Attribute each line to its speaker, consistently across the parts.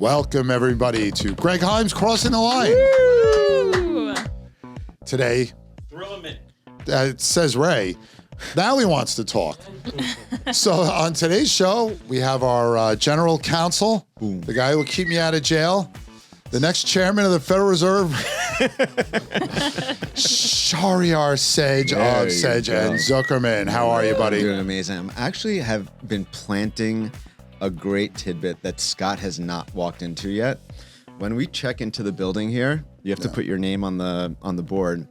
Speaker 1: Welcome, everybody, to Greg Heym's Crossing the Line.
Speaker 2: Woo!
Speaker 1: Today,
Speaker 3: Thrill a minute.
Speaker 1: it says Ray. Now he wants to talk. So on today's show, we have our general counsel, the guy who will keep me out of jail, the next chairman of the Federal Reserve, Shahriar Sedgh of Sedgh and Zuckerman. How are you, buddy?
Speaker 4: Doing amazing. I actually have been planting a great tidbit that Scott has not walked into yet. When we check into the building here, you have to put your name on the board,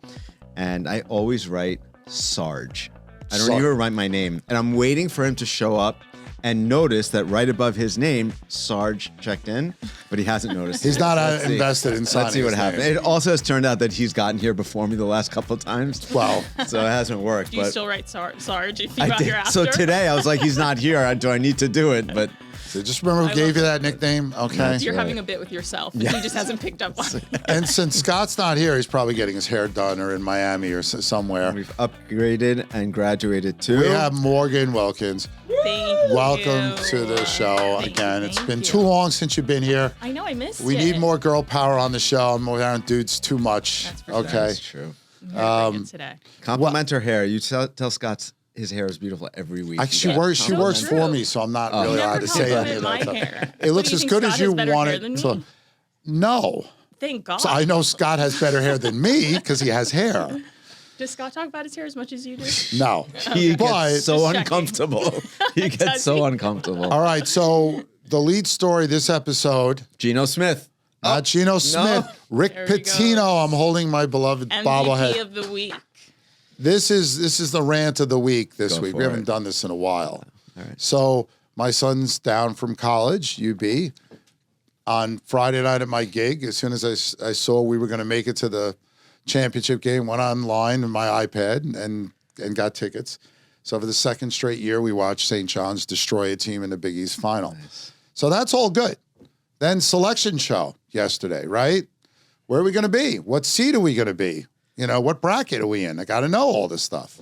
Speaker 4: and I always write Sarge. I don't even write my name, and I'm waiting for him to show up and notice that right above his name, Sarge checked in, but he hasn't noticed.
Speaker 1: He's not invested in signing.
Speaker 4: Let's see what happens. It also has turned out that he's gotten here before me the last couple of times.
Speaker 1: Well,
Speaker 4: so it hasn't worked.
Speaker 2: Do you still write Sarge if you got
Speaker 4: did.
Speaker 2: here after?
Speaker 4: So today I was like, he's not here. Do I need to do it? But
Speaker 1: so just remember who gave you that nickname, okay?
Speaker 2: You're having a bit with yourself. He just hasn't picked up on it.
Speaker 1: And since Scott's not here, he's probably getting his hair done or in Miami or somewhere.
Speaker 4: we've upgraded and graduated too.
Speaker 1: We have Morgan Wilkins.
Speaker 2: Thank you.
Speaker 1: Welcome to the show again. It's been too long since you've been here.
Speaker 2: I know, I missed it.
Speaker 1: We need more girl power on the show. We aren't dudes too much.
Speaker 2: That's for sure.
Speaker 1: Okay.
Speaker 4: That's true.
Speaker 2: Today.
Speaker 4: Compliment her hair. You tell Scott his hair is beautiful every week.
Speaker 1: She
Speaker 2: Yeah.
Speaker 1: works
Speaker 2: So
Speaker 1: for
Speaker 2: true.
Speaker 1: me, so I'm not really
Speaker 2: Never
Speaker 1: allowed to say any of
Speaker 2: compliment
Speaker 1: that
Speaker 2: my
Speaker 1: stuff.
Speaker 2: hair.
Speaker 1: It looks
Speaker 2: What, do
Speaker 1: as
Speaker 2: think
Speaker 1: good as
Speaker 2: Scott
Speaker 1: you
Speaker 2: has better
Speaker 1: want
Speaker 2: hair
Speaker 1: it
Speaker 2: than
Speaker 1: to.
Speaker 2: me?
Speaker 1: No.
Speaker 2: Thank God.
Speaker 1: So I know Scott has better hair than me because he has hair.
Speaker 2: Does Scott talk about his hair as much as you do?
Speaker 1: No.
Speaker 4: He
Speaker 1: But-
Speaker 4: gets so
Speaker 2: Just checking.
Speaker 4: uncomfortable. He gets
Speaker 2: Does
Speaker 4: so
Speaker 2: he?
Speaker 4: uncomfortable.
Speaker 1: All right, so the lead story this episode,
Speaker 4: Geno Smith.
Speaker 1: not Geno Smith, Rick
Speaker 2: There he
Speaker 1: Pitino.
Speaker 2: goes.
Speaker 1: I'm holding my beloved
Speaker 2: MVP
Speaker 1: bobblehead.
Speaker 2: of the week.
Speaker 1: This is the rant of the week this
Speaker 4: Go
Speaker 1: week.
Speaker 4: for
Speaker 1: We haven't
Speaker 4: it.
Speaker 1: done this in a while.
Speaker 4: All right.
Speaker 1: So my son's down from college, UB. On Friday night at my gig, as soon as I saw we were going to make it to the championship game, went online on my iPad and got tickets. So for the second straight year, we watched St. John's destroy a team in the Big East final.
Speaker 4: Nice.
Speaker 1: So that's all good. Then selection show yesterday, right? Where are we going to be? What seed are we going to be? You know, what bracket are we in? I got to know all this stuff.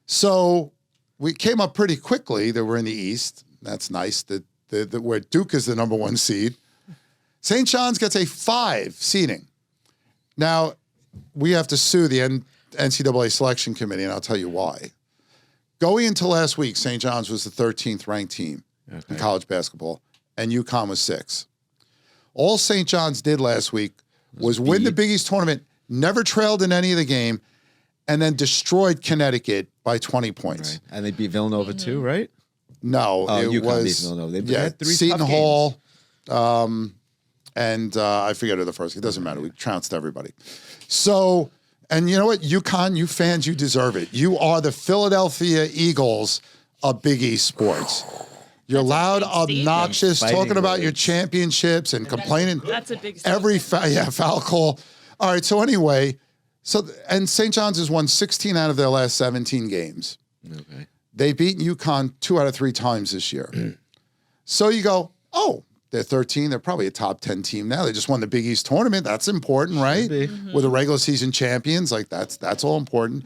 Speaker 1: So we came up pretty quickly that we're in the East. That's nice. That where Duke is the number one seed. St. John's gets a 5 seeding. Now, we have to sue the NCAA selection committee, and I'll tell you why. Going into last week, St. John's was the 13th ranked team in college basketball, and UConn was 6. All St. John's did last week was win the Big East tournament, never trailed in any of the game, and then destroyed Connecticut by 20 points.
Speaker 4: Right. And they beat Villanova too, right?
Speaker 1: No,
Speaker 4: Oh,
Speaker 1: it
Speaker 4: UConn
Speaker 1: was
Speaker 4: beat Villanova. They had 3
Speaker 1: Seton
Speaker 4: tough
Speaker 1: Hall, and I forget who the first. It doesn't matter. We trounced everybody. So, and you know what, UConn, you fans, you deserve it. You are the Philadelphia Eagles of Big East sports. You're loud,
Speaker 2: big statement.
Speaker 1: obnoxious,
Speaker 4: Fighting
Speaker 1: talking about your
Speaker 4: words.
Speaker 1: championships and complaining.
Speaker 2: That's a big
Speaker 1: Every
Speaker 2: statement.
Speaker 1: foul call. All right. So anyway, and St. John's has won 16 out of their last 17 games.
Speaker 4: Okay.
Speaker 1: They've beaten UConn 2 out of 3 times this year. So you go, oh, they're 13. They're probably a top 10 team now. They just won the Big East tournament. That's important, right?
Speaker 4: be.
Speaker 1: With the regular season champions, like that's all important.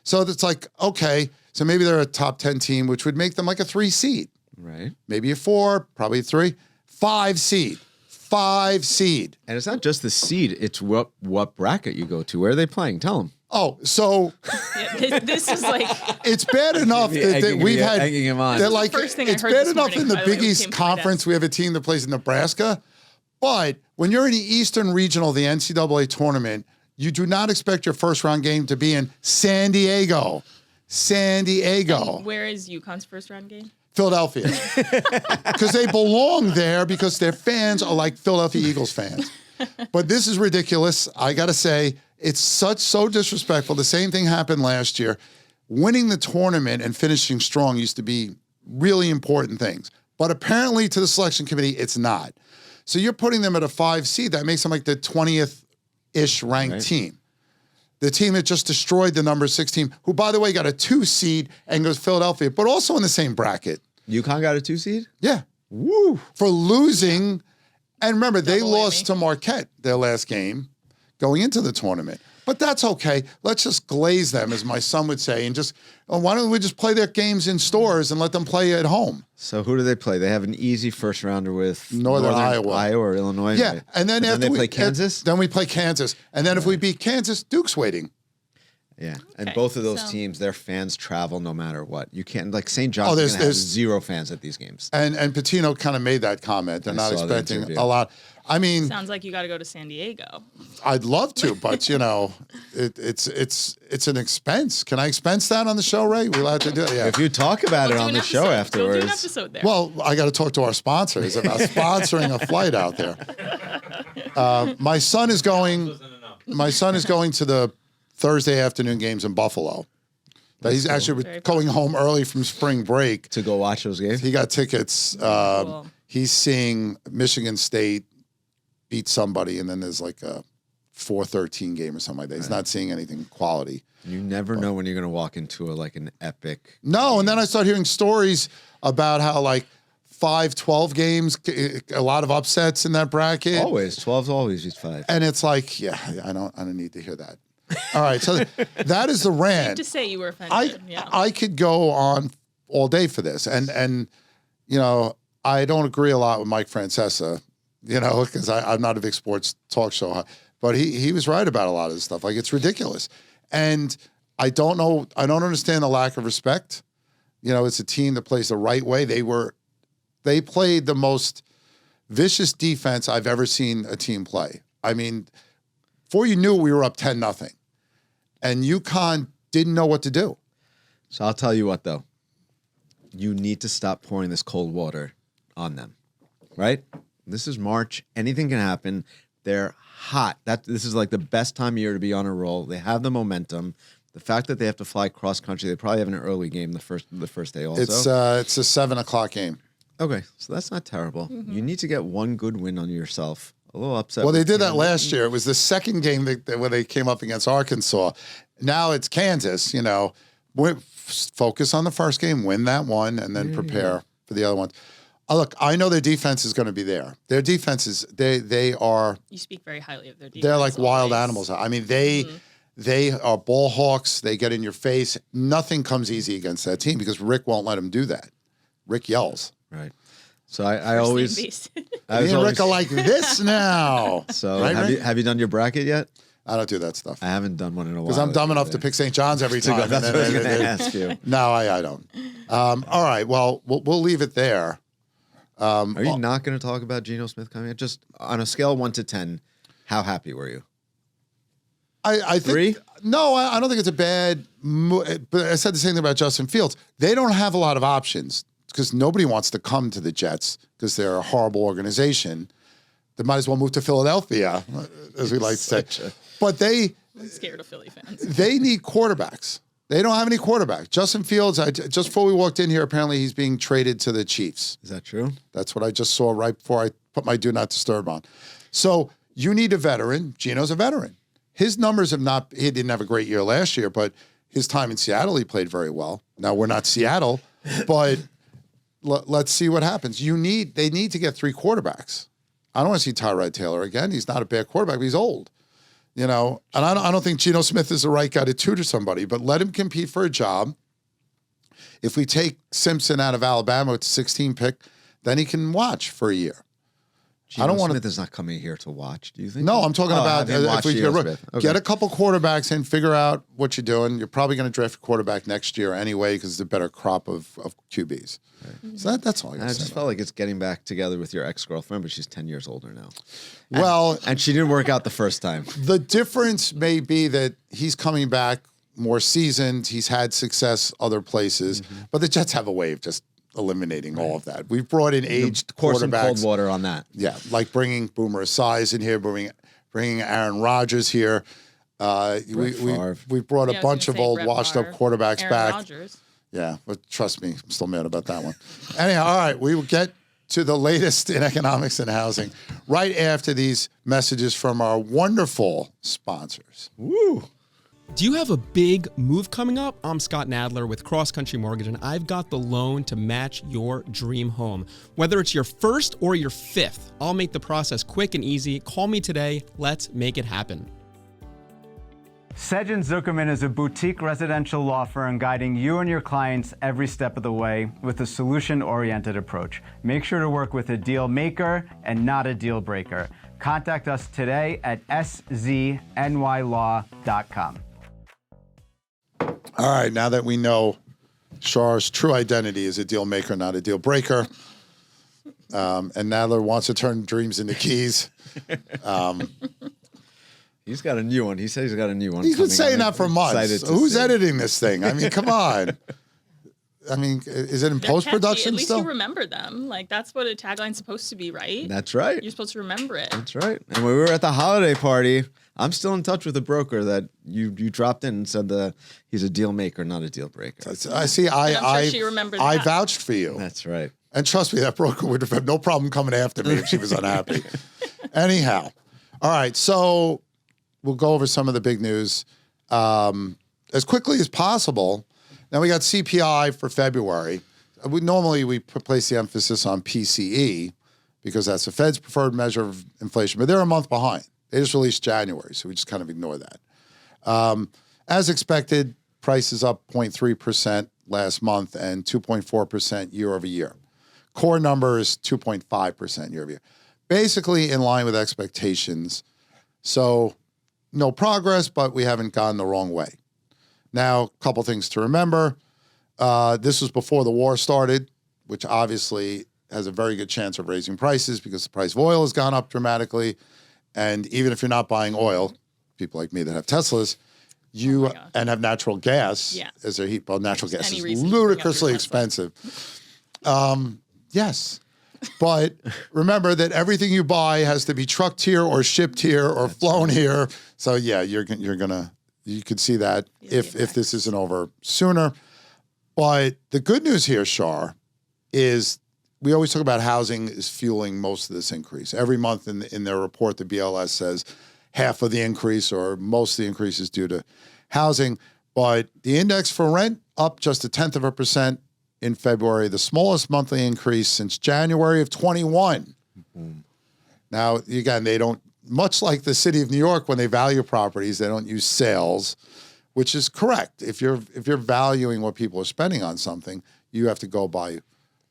Speaker 1: So it's like, okay, so maybe they're a top 10 team, which would make them like a 3 seed.
Speaker 4: Right.
Speaker 1: Maybe a 4, probably a 3. 5 seed. 5 seed.
Speaker 4: And it's not just the seed; it's what bracket you go to. Where are they playing? Tell them.
Speaker 1: Oh, so
Speaker 2: Yeah, this is like
Speaker 1: it's bad enough that we've had.
Speaker 4: egging him on.
Speaker 1: They're like,
Speaker 2: First thing I
Speaker 1: it's
Speaker 2: heard
Speaker 1: bad
Speaker 2: this
Speaker 1: enough
Speaker 2: morning,
Speaker 1: in the
Speaker 2: by the way,
Speaker 1: Big
Speaker 2: when it
Speaker 1: East
Speaker 2: came to my
Speaker 1: Conference.
Speaker 2: desk.
Speaker 1: We have a team that plays in Nebraska. But when you're in the Eastern Regional, the NCAA tournament, you do not expect your first round game to be in San Diego. San Diego.
Speaker 2: Where is UConn's first round game?
Speaker 1: Philadelphia. Because they belong there because their fans are like Philadelphia Eagles fans. But this is ridiculous. I got to say, it's so disrespectful. The same thing happened last year. Winning the tournament and finishing strong used to be really important things. But apparently to the selection committee, it's not. So you're putting them at a 5 seed. That makes them like the 20th-ish ranked team. The team that just destroyed the number 6 team, who, by the way, got a 2 seed and goes Philadelphia, but also in the same bracket.
Speaker 4: UConn got a 2 seed.
Speaker 1: Yeah. Woo. For losing. And remember, they
Speaker 2: Double
Speaker 1: lost
Speaker 2: whammy.
Speaker 1: to Marquette their last game going into the tournament. But that's okay. Let's just glaze them, as my son would say, and just why don't we just play their games in stores and let them play at home?
Speaker 4: So who do they play? They have an easy first rounder with
Speaker 1: Northern Iowa
Speaker 4: or Illinois.
Speaker 1: Yeah,
Speaker 4: right?
Speaker 1: and then
Speaker 4: But
Speaker 1: after
Speaker 4: they
Speaker 1: we
Speaker 4: play Kansas.
Speaker 1: Then we play Kansas, and then if we beat Kansas, Duke's waiting.
Speaker 4: Yeah, and
Speaker 2: Okay,
Speaker 4: both of those
Speaker 2: so-
Speaker 4: teams, their fans travel no matter what. You can't like St. John's.
Speaker 1: there's-
Speaker 4: Have
Speaker 1: there's-
Speaker 4: zero fans at these games.
Speaker 1: And Patino kind of made that comment. They're
Speaker 4: I
Speaker 1: not
Speaker 4: saw the
Speaker 1: expecting
Speaker 4: interview.
Speaker 1: a lot. I mean,
Speaker 2: Sounds like you got to go to San Diego.
Speaker 1: I'd love to, but it's an expense. Can I expense that on the show, Ray? We allowed to do it? Yeah.
Speaker 4: If you talk about
Speaker 2: We'll
Speaker 4: it
Speaker 2: do
Speaker 4: on
Speaker 2: an
Speaker 4: the show
Speaker 2: episode. We'll do an
Speaker 4: afterwards,
Speaker 2: episode there.
Speaker 1: Well, I got to talk to our sponsors about sponsoring a flight out there. My son is going. My son is going to the Thursday afternoon games in Buffalo. He's actually
Speaker 2: Very
Speaker 1: going home early from spring break.
Speaker 4: to go watch those games.
Speaker 1: He got tickets.
Speaker 2: Cool.
Speaker 1: He's seeing Michigan State beat somebody, and then there's like a 4-13 game or something like that. He's not seeing anything quality.
Speaker 4: You never know when you're going to walk into an epic.
Speaker 1: No, and then I start hearing stories about how like 5-12 games, a lot of upsets in that bracket.
Speaker 4: Always 12's always just 5.
Speaker 1: And it's like, yeah, I don't need to hear that. All right, so that is the rant.
Speaker 2: To say you were offended.
Speaker 1: I could go on all day for this, and you know, I don't agree a lot with Mike Francesa, you know, because I'm not a big sports talk show, but he was right about a lot of this stuff. Like, it's ridiculous, and I don't understand the lack of respect. You know, it's a team that plays the right way. They played the most vicious defense I've ever seen a team play. I mean, before you knew it, we were up 10-0. And UConn didn't know what to do.
Speaker 4: So I'll tell you what, though. You need to stop pouring this cold water on them, right? This is March. Anything can happen. They're hot. This is like the best time of year to be on a roll. They have the momentum. The fact that they have to fly cross country, they probably have an early game the first day also.
Speaker 1: It's a 7:00 game.
Speaker 4: Okay, so that's not terrible.
Speaker 2: Mm-hmm.
Speaker 4: You need to get one good win on yourself. A little upset.
Speaker 1: Well, they
Speaker 4: with
Speaker 1: did that
Speaker 4: Kansas.
Speaker 1: last year. It was the second game where they came up against Arkansas. Now it's Kansas. You know, focus on the first game, win that one, and then prepare for the other ones. Look, I know their defense is going to be there. Their defense is they are.
Speaker 2: You speak very highly of their defense.
Speaker 1: They're like wild
Speaker 2: always.
Speaker 1: animals. I mean, they are ball hawks. They get in your face. Nothing comes easy against that team because Rick won't let them do that. Rick yells.
Speaker 4: Right. So I
Speaker 2: First name
Speaker 4: always.
Speaker 2: base.
Speaker 4: I was
Speaker 1: Me and
Speaker 4: always
Speaker 1: Rick are like this now.
Speaker 4: so
Speaker 1: Right, Rick?
Speaker 4: have you done your bracket yet?
Speaker 1: I don't do that stuff
Speaker 4: I haven't done one in a while.
Speaker 1: because I'm dumb enough to pick St. John's every time.
Speaker 4: That's
Speaker 1: And
Speaker 4: what I was
Speaker 1: then-
Speaker 4: going to ask you.
Speaker 1: No, I don't. All right. Well, we'll leave it there.
Speaker 4: Are you not going to talk about Geno Smith coming? Just on a scale of 1 to 10, how happy were you?
Speaker 1: I think
Speaker 4: 3?
Speaker 1: No, I don't think it's a bad. But I said the same thing about Justin Fields. They don't have a lot of options because nobody wants to come to the Jets because they're a horrible organization. They might as well move to Philadelphia, as we like to say. But
Speaker 2: I'm scared of Philly fans.
Speaker 1: they need quarterbacks. They don't have any quarterbacks. Justin Fields, just before we walked in here, apparently he's being traded to the Chiefs.
Speaker 4: Is that true?
Speaker 1: That's what I just saw right before I put my do not disturb on. So you need a veteran. Geno's a veteran. His numbers have not, he didn't have a great year last year, but his time in Seattle, he played very well. Now we're not Seattle, but let's see what happens. They need to get 3 quarterbacks. I don't want to see Tyrod Taylor again. He's not a bad quarterback, but he's old. You know, and I don't think Geno Smith is the right guy to tutor somebody, but let him compete for a job. If we take Simpson out of Alabama with the 16 pick, then he can watch for a year.
Speaker 4: Geno
Speaker 1: I don't want
Speaker 4: Smith is not coming here to watch. Do you think?
Speaker 1: No, I'm talking about
Speaker 4: have him watch
Speaker 1: if we
Speaker 4: Geno
Speaker 1: get,
Speaker 4: Smith. Okay.
Speaker 1: get a couple quarterbacks in, figure out what you're doing. You're probably going to draft a quarterback next year anyway because it's a better crop of QBs. Right. So that's all I got
Speaker 4: I
Speaker 1: to say.
Speaker 4: just felt like it's getting back together with your ex-girlfriend, but she's 10 years older now.
Speaker 1: Well,
Speaker 4: And she didn't work out the first time.
Speaker 1: the difference may be that he's coming back more seasoned. He's had success other places, but the Jets have a way of just eliminating all of that. We've brought in aged
Speaker 4: Pour some cold
Speaker 1: quarterbacks.
Speaker 4: water on that.
Speaker 1: Yeah, like bringing Boomer Esiason in here, bringing Aaron Rodgers here.
Speaker 4: Favre.
Speaker 1: We brought a
Speaker 2: Yeah, I was
Speaker 1: bunch
Speaker 2: gonna
Speaker 1: of
Speaker 2: say
Speaker 1: old
Speaker 2: Brett
Speaker 1: washed-up
Speaker 2: Favre,
Speaker 1: quarterbacks
Speaker 2: Aaron
Speaker 1: back.
Speaker 2: Rodgers.
Speaker 1: Yeah, but trust me, I'm still mad about that one. Anyhow, all right, we will get to the latest in economics and housing right after these messages from our wonderful sponsors.
Speaker 4: Woo!
Speaker 3: Do you have a big move coming up? I'm Scott Nadler with CrossCountry Mortgage, and I've got the loan to match your dream home. Whether it's your first or your 5th, I'll make the process quick and easy. Call me today. Let's make it happen.
Speaker 5: Sedgh and Zuckerman is a boutique residential law firm guiding you and your clients every step of the way with a solution-oriented approach. Make sure to work with a deal maker and not a deal breaker. Contact us today at sznylaw.com.
Speaker 1: All right, now that we know Shar's true identity is a deal maker, not a deal breaker, and Nadler wants to turn dreams into keys.
Speaker 4: He's got a new one. He said he's got a new one.
Speaker 1: He's been
Speaker 4: coming
Speaker 1: saying
Speaker 4: on.
Speaker 1: that for months. Who's editing this thing? I mean, come on. I mean, is it in
Speaker 2: They're
Speaker 1: post-production
Speaker 2: catchy. At least
Speaker 1: still?
Speaker 2: you remember them. Like, that's what a tagline's supposed to be, right?
Speaker 4: That's right.
Speaker 2: You're supposed to remember it.
Speaker 4: That's right. And when we were at the holiday party, I'm still in touch with a broker that you dropped in and said he's a deal maker, not a deal breaker.
Speaker 1: I see.
Speaker 2: I'm sure she remembers
Speaker 1: I
Speaker 2: that.
Speaker 1: vouched for you.
Speaker 4: That's right.
Speaker 1: And trust me, that broker would have had no problem coming after me if she was unhappy. Anyhow. All right. So we'll go over some of the big news as quickly as possible. Now we got CPI for February. Normally we place the emphasis on PCE because that's the Fed's preferred measure of inflation, but they're a month behind. They just released January, so we just kind of ignore that. As expected, prices up 0.3% last month and 2.4% year over year. Core number is 2.5% year over year. Basically in line with expectations. So no progress, but we haven't gone the wrong way. Now, a couple things to remember. This was before the war started, which obviously has a very good chance of raising prices because the price of oil has gone up dramatically. And even if you're not buying oil, people like me that have Teslas, and have natural gas as their heat. Well, natural gas is ludicrously expensive. Yes. But remember that everything you buy has to be trucked here or shipped here or flown here. So yeah, you could see that if this isn't over sooner. But the good news here, Shar, is we always talk about housing is fueling most of this increase. Every month in their report, the BLS says half of the increase or most of the increase is due to housing. But the index for rent up just 0.1% in February, the smallest monthly increase since January of 21. Now, again, they don't, much like the city of New York, when they value properties, they don't use sales, which is correct. If you're valuing what people are spending on something, you have to go by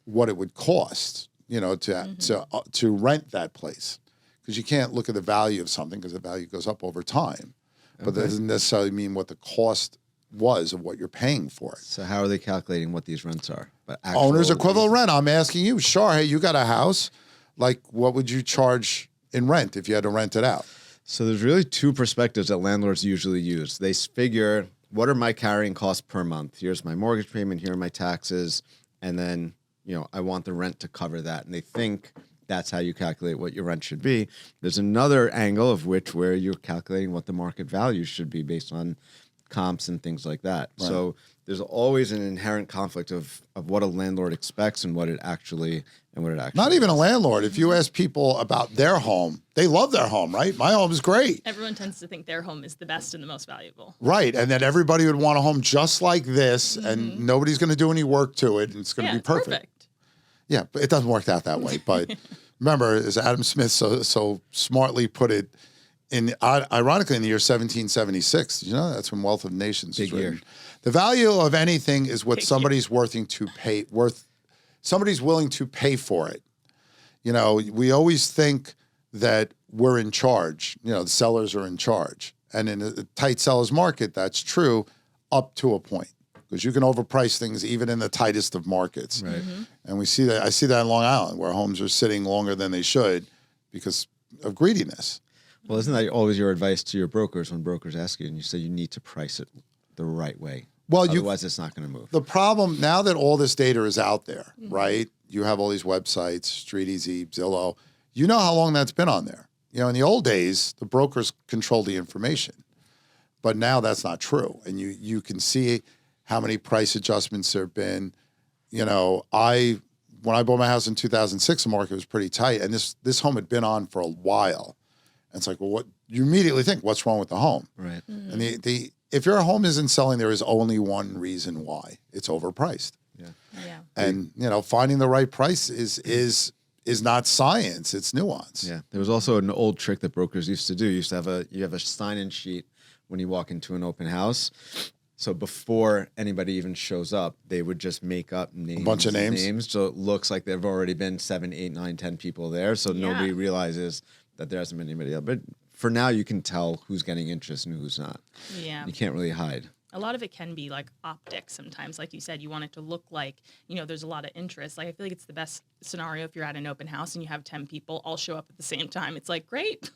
Speaker 1: what it would cost, to rent that place, because you can't look at the value of something because the value goes up over time, but that doesn't necessarily mean what the cost was of what you're paying for it.
Speaker 4: So how are they calculating what these rents are?
Speaker 1: Owner's equivalent rent. I'm asking you, Shar, hey, you got a house. Like, what would you charge in rent if you had to rent it out?
Speaker 4: So there's really two perspectives that landlords usually use. They figure, what are my carrying costs per month? Here's my mortgage payment, here are my taxes, and then, I want the rent to cover that. And they think that's how you calculate what your rent should be. There's another angle of where you're calculating what the market value should be based on comps and things like that. Right. So there's always an inherent conflict of what a landlord expects and what it actually
Speaker 1: Not even a landlord. If you ask people about their home, they love their home, right? My home is great.
Speaker 2: Everyone tends to think their home is the best and the most valuable.
Speaker 1: Right. And then everybody would want a home just like this, and nobody's going to do any work to it, and it's going to be perfect. Yeah, but it doesn't work out that way. But remember, as Adam Smith so smartly put it, ironically, in the year 1776, that's when Wealth of Nations was written. The value of anything is what somebody's willing to pay for it. We always think that we're in charge. The sellers are in charge. And in a tight seller's market, that's true up to a point, because you can overprice things even in the tightest of markets.
Speaker 4: Right.
Speaker 1: And we see that. I see that in Long Island, where homes are sitting longer than they should because of greediness.
Speaker 4: Well, isn't that always your advice to your brokers when brokers ask you, and you say you need to price it the right way? Well, otherwise it's not going to move.
Speaker 1: The problem, now that all this data is out there, right? You have all these websites, StreetEasy, Zillow. You know how long that's been on there. In the old days, the brokers controlled the information. But now that's not true. And you can see how many price adjustments there have been. When I bought my house in 2006, the market was pretty tight. And this home had been on for a while. And it's like, well, what you immediately think, what's wrong with the home?
Speaker 4: Right.
Speaker 1: And if your home isn't selling, there is only one reason why: it's overpriced.
Speaker 2: Yeah.
Speaker 1: And finding the right price is not science; it's nuance.
Speaker 4: Yeah. There was also an old trick that brokers used to do. You have a sign-in sheet when you walk into an open house. So before anybody even shows up, they would just make up names.
Speaker 1: A bunch of names.
Speaker 4: So it looks like there've already been 7, 8, 9, 10 people there. So nobody realizes that there hasn't been anybody else. But for now, you can tell who's getting interest and who's not.
Speaker 2: Yeah.
Speaker 4: You can't really hide.
Speaker 2: A lot of it can be like optics sometimes. Like you said, you want it to look like, there's a lot of interest. Like I feel like it's the best scenario if you're at an open house and you have 10 people all show up at the same time. It's like, great.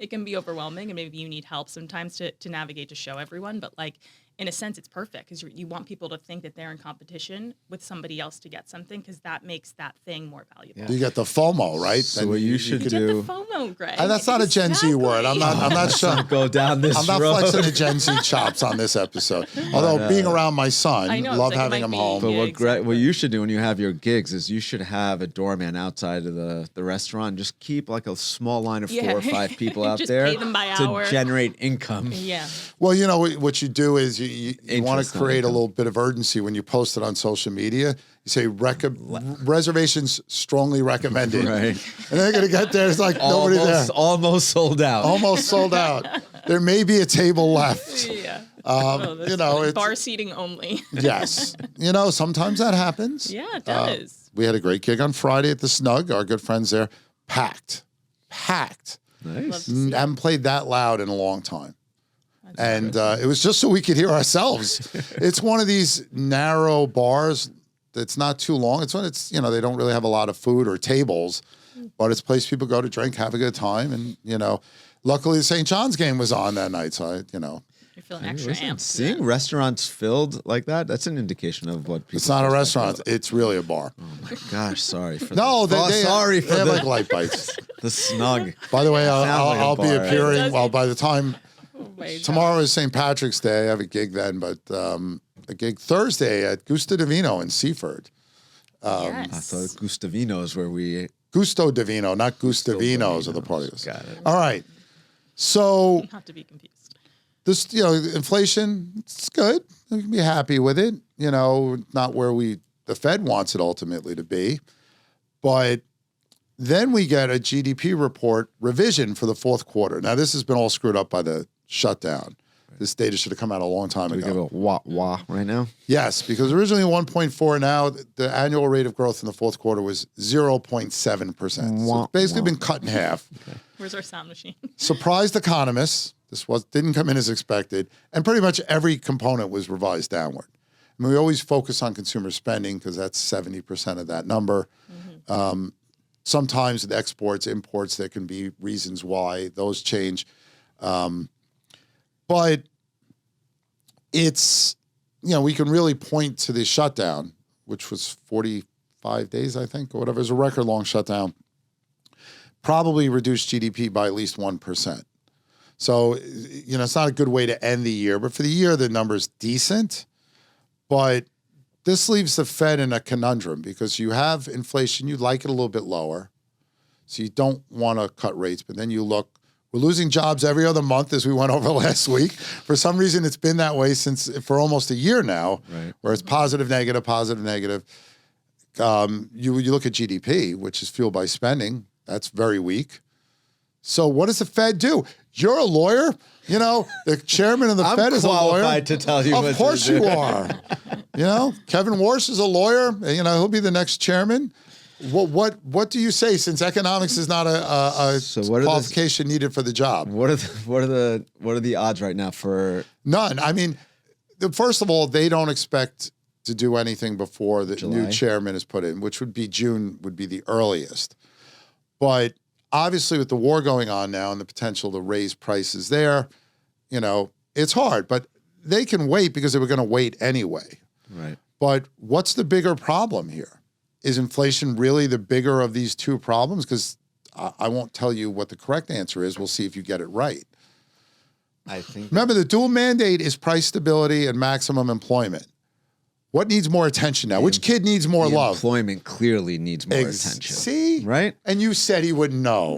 Speaker 2: It can be overwhelming and maybe you need help sometimes to navigate to show everyone. But like, in a sense, it's perfect because you want people to think that they're in competition with somebody else to get something because that makes that thing more valuable.
Speaker 1: You get the FOMO, right?
Speaker 4: So what you should
Speaker 2: You
Speaker 4: do.
Speaker 2: get the FOMO, Greg.
Speaker 1: That's not a Gen Z word. I'm not sure.
Speaker 4: Go down this
Speaker 1: I'm not
Speaker 4: road.
Speaker 1: flexing the Gen Z chops on this episode. Although being around my son,
Speaker 2: I know,
Speaker 1: love
Speaker 2: it's like it
Speaker 1: having
Speaker 2: might
Speaker 1: him
Speaker 2: be-
Speaker 1: home.
Speaker 4: But
Speaker 2: Yeah,
Speaker 4: what you should do when you have your gigs is you should have a doorman outside of the restaurant. Just keep like a small line of 4 or 5 people out
Speaker 2: Just
Speaker 4: there
Speaker 2: pay them by
Speaker 4: to
Speaker 2: hour.
Speaker 4: generate income.
Speaker 2: Yeah.
Speaker 1: Well, what you do is you want
Speaker 4: Interest
Speaker 1: to
Speaker 4: on
Speaker 1: create a
Speaker 4: income.
Speaker 1: little bit of urgency when you post it on social media. You say reservations strongly recommended.
Speaker 4: Right.
Speaker 1: And they're going to get there. It's like nobody there.
Speaker 4: Almost sold out.
Speaker 1: Almost sold out. There may be a table left.
Speaker 2: Yeah.
Speaker 1: You know, it's,
Speaker 2: Bar seating only.
Speaker 1: yes. Sometimes that happens.
Speaker 2: Yeah, it does.
Speaker 1: We had a great gig on Friday at the Snug. Our good friends there. Packed.
Speaker 2: Love to see it.
Speaker 1: Haven't played that loud in a long time. And it was just so we could hear ourselves. It's one of these narrow bars that's not too long. It's when they don't really have a lot of food or tables, but it's a place people go to drink, have a good time. And, luckily the St. John's game was on that night. So,
Speaker 2: You're feeling extra amped.
Speaker 4: Seeing restaurants filled like that's an indication of what people.
Speaker 1: it's not a restaurant. It's really a bar.
Speaker 4: Oh my gosh, sorry for
Speaker 1: No,
Speaker 4: sorry for
Speaker 1: they have
Speaker 4: the,
Speaker 1: like light bites.
Speaker 4: the snug.
Speaker 1: By the way,
Speaker 4: Sounds like a
Speaker 1: I'll be
Speaker 4: bar.
Speaker 1: appearing, well, by the time
Speaker 2: Wait,
Speaker 1: tomorrow is St. Patrick's Day. I have a gig then, but a gig Thursday at Gusto Divino in Seaford.
Speaker 4: I thought Gustavino's where we.
Speaker 1: Gusto Divino, not Gustavinos are the parties.
Speaker 4: Got it.
Speaker 1: All right. So
Speaker 2: Not to be confused.
Speaker 1: this, inflation, it's good. We can be happy with it. Not where the Fed wants it ultimately to be. But then we get a GDP report revision for the fourth quarter. Now, this has been all screwed up by the shutdown. This data should have come out a long time
Speaker 4: We
Speaker 1: ago.
Speaker 4: give a wah right now.
Speaker 1: Yes, because originally 1.4, now the annual rate of growth in the fourth quarter was 0.7%. So it's basically been cut in half.
Speaker 2: Where's our sound machine?
Speaker 1: Surprised economists. This didn't come in as expected, and pretty much every component was revised downward. I mean, we always focus on consumer spending because that's 70% of that number. Sometimes with exports, imports, there can be reasons why those change. But it's, we can really point to the shutdown, which was 45 days, I think, or whatever. It was a record long shutdown. Probably reduced GDP by at least 1%. So, it's not a good way to end the year. But for the year, the number's decent. But this leaves the Fed in a conundrum because you have inflation. You'd like it a little bit lower. So you don't want to cut rates. But then you look, we're losing jobs every other month, as we went over last week. For some reason, it's been that way for almost a year now,
Speaker 4: Right.
Speaker 1: where it's positive, negative, positive, negative. You look at GDP, which is fueled by spending. That's very weak. So what does the Fed do? You're a lawyer. The chairman of the Fed is a lawyer.
Speaker 4: I'm qualified to tell you what
Speaker 1: Of
Speaker 4: to
Speaker 1: course
Speaker 4: do.
Speaker 1: you are. Kevin Warsh is a lawyer. He'll be the next chairman. What do you say, since economics is not a
Speaker 4: So what are
Speaker 1: qualification needed for the job?
Speaker 4: What are the odds right now for
Speaker 1: None. I mean, first of all, they don't expect to do anything before the new
Speaker 4: July?
Speaker 1: chairman is put in, which would be June, would be the earliest. But obviously, with the war going on now and the potential to raise prices there, it's hard. But they can wait because they were going to wait anyway.
Speaker 4: right?
Speaker 1: But what's the bigger problem here? Is inflation really the bigger of these two problems? Because I won't tell you what the correct answer is. We'll see if you get it right.
Speaker 4: I think
Speaker 1: Remember, the dual mandate is price stability and maximum employment. What needs more attention now? Which kid needs more
Speaker 4: the
Speaker 1: love?
Speaker 4: employment clearly needs more attention.
Speaker 1: See?
Speaker 4: Right?
Speaker 1: And you said he wouldn't know.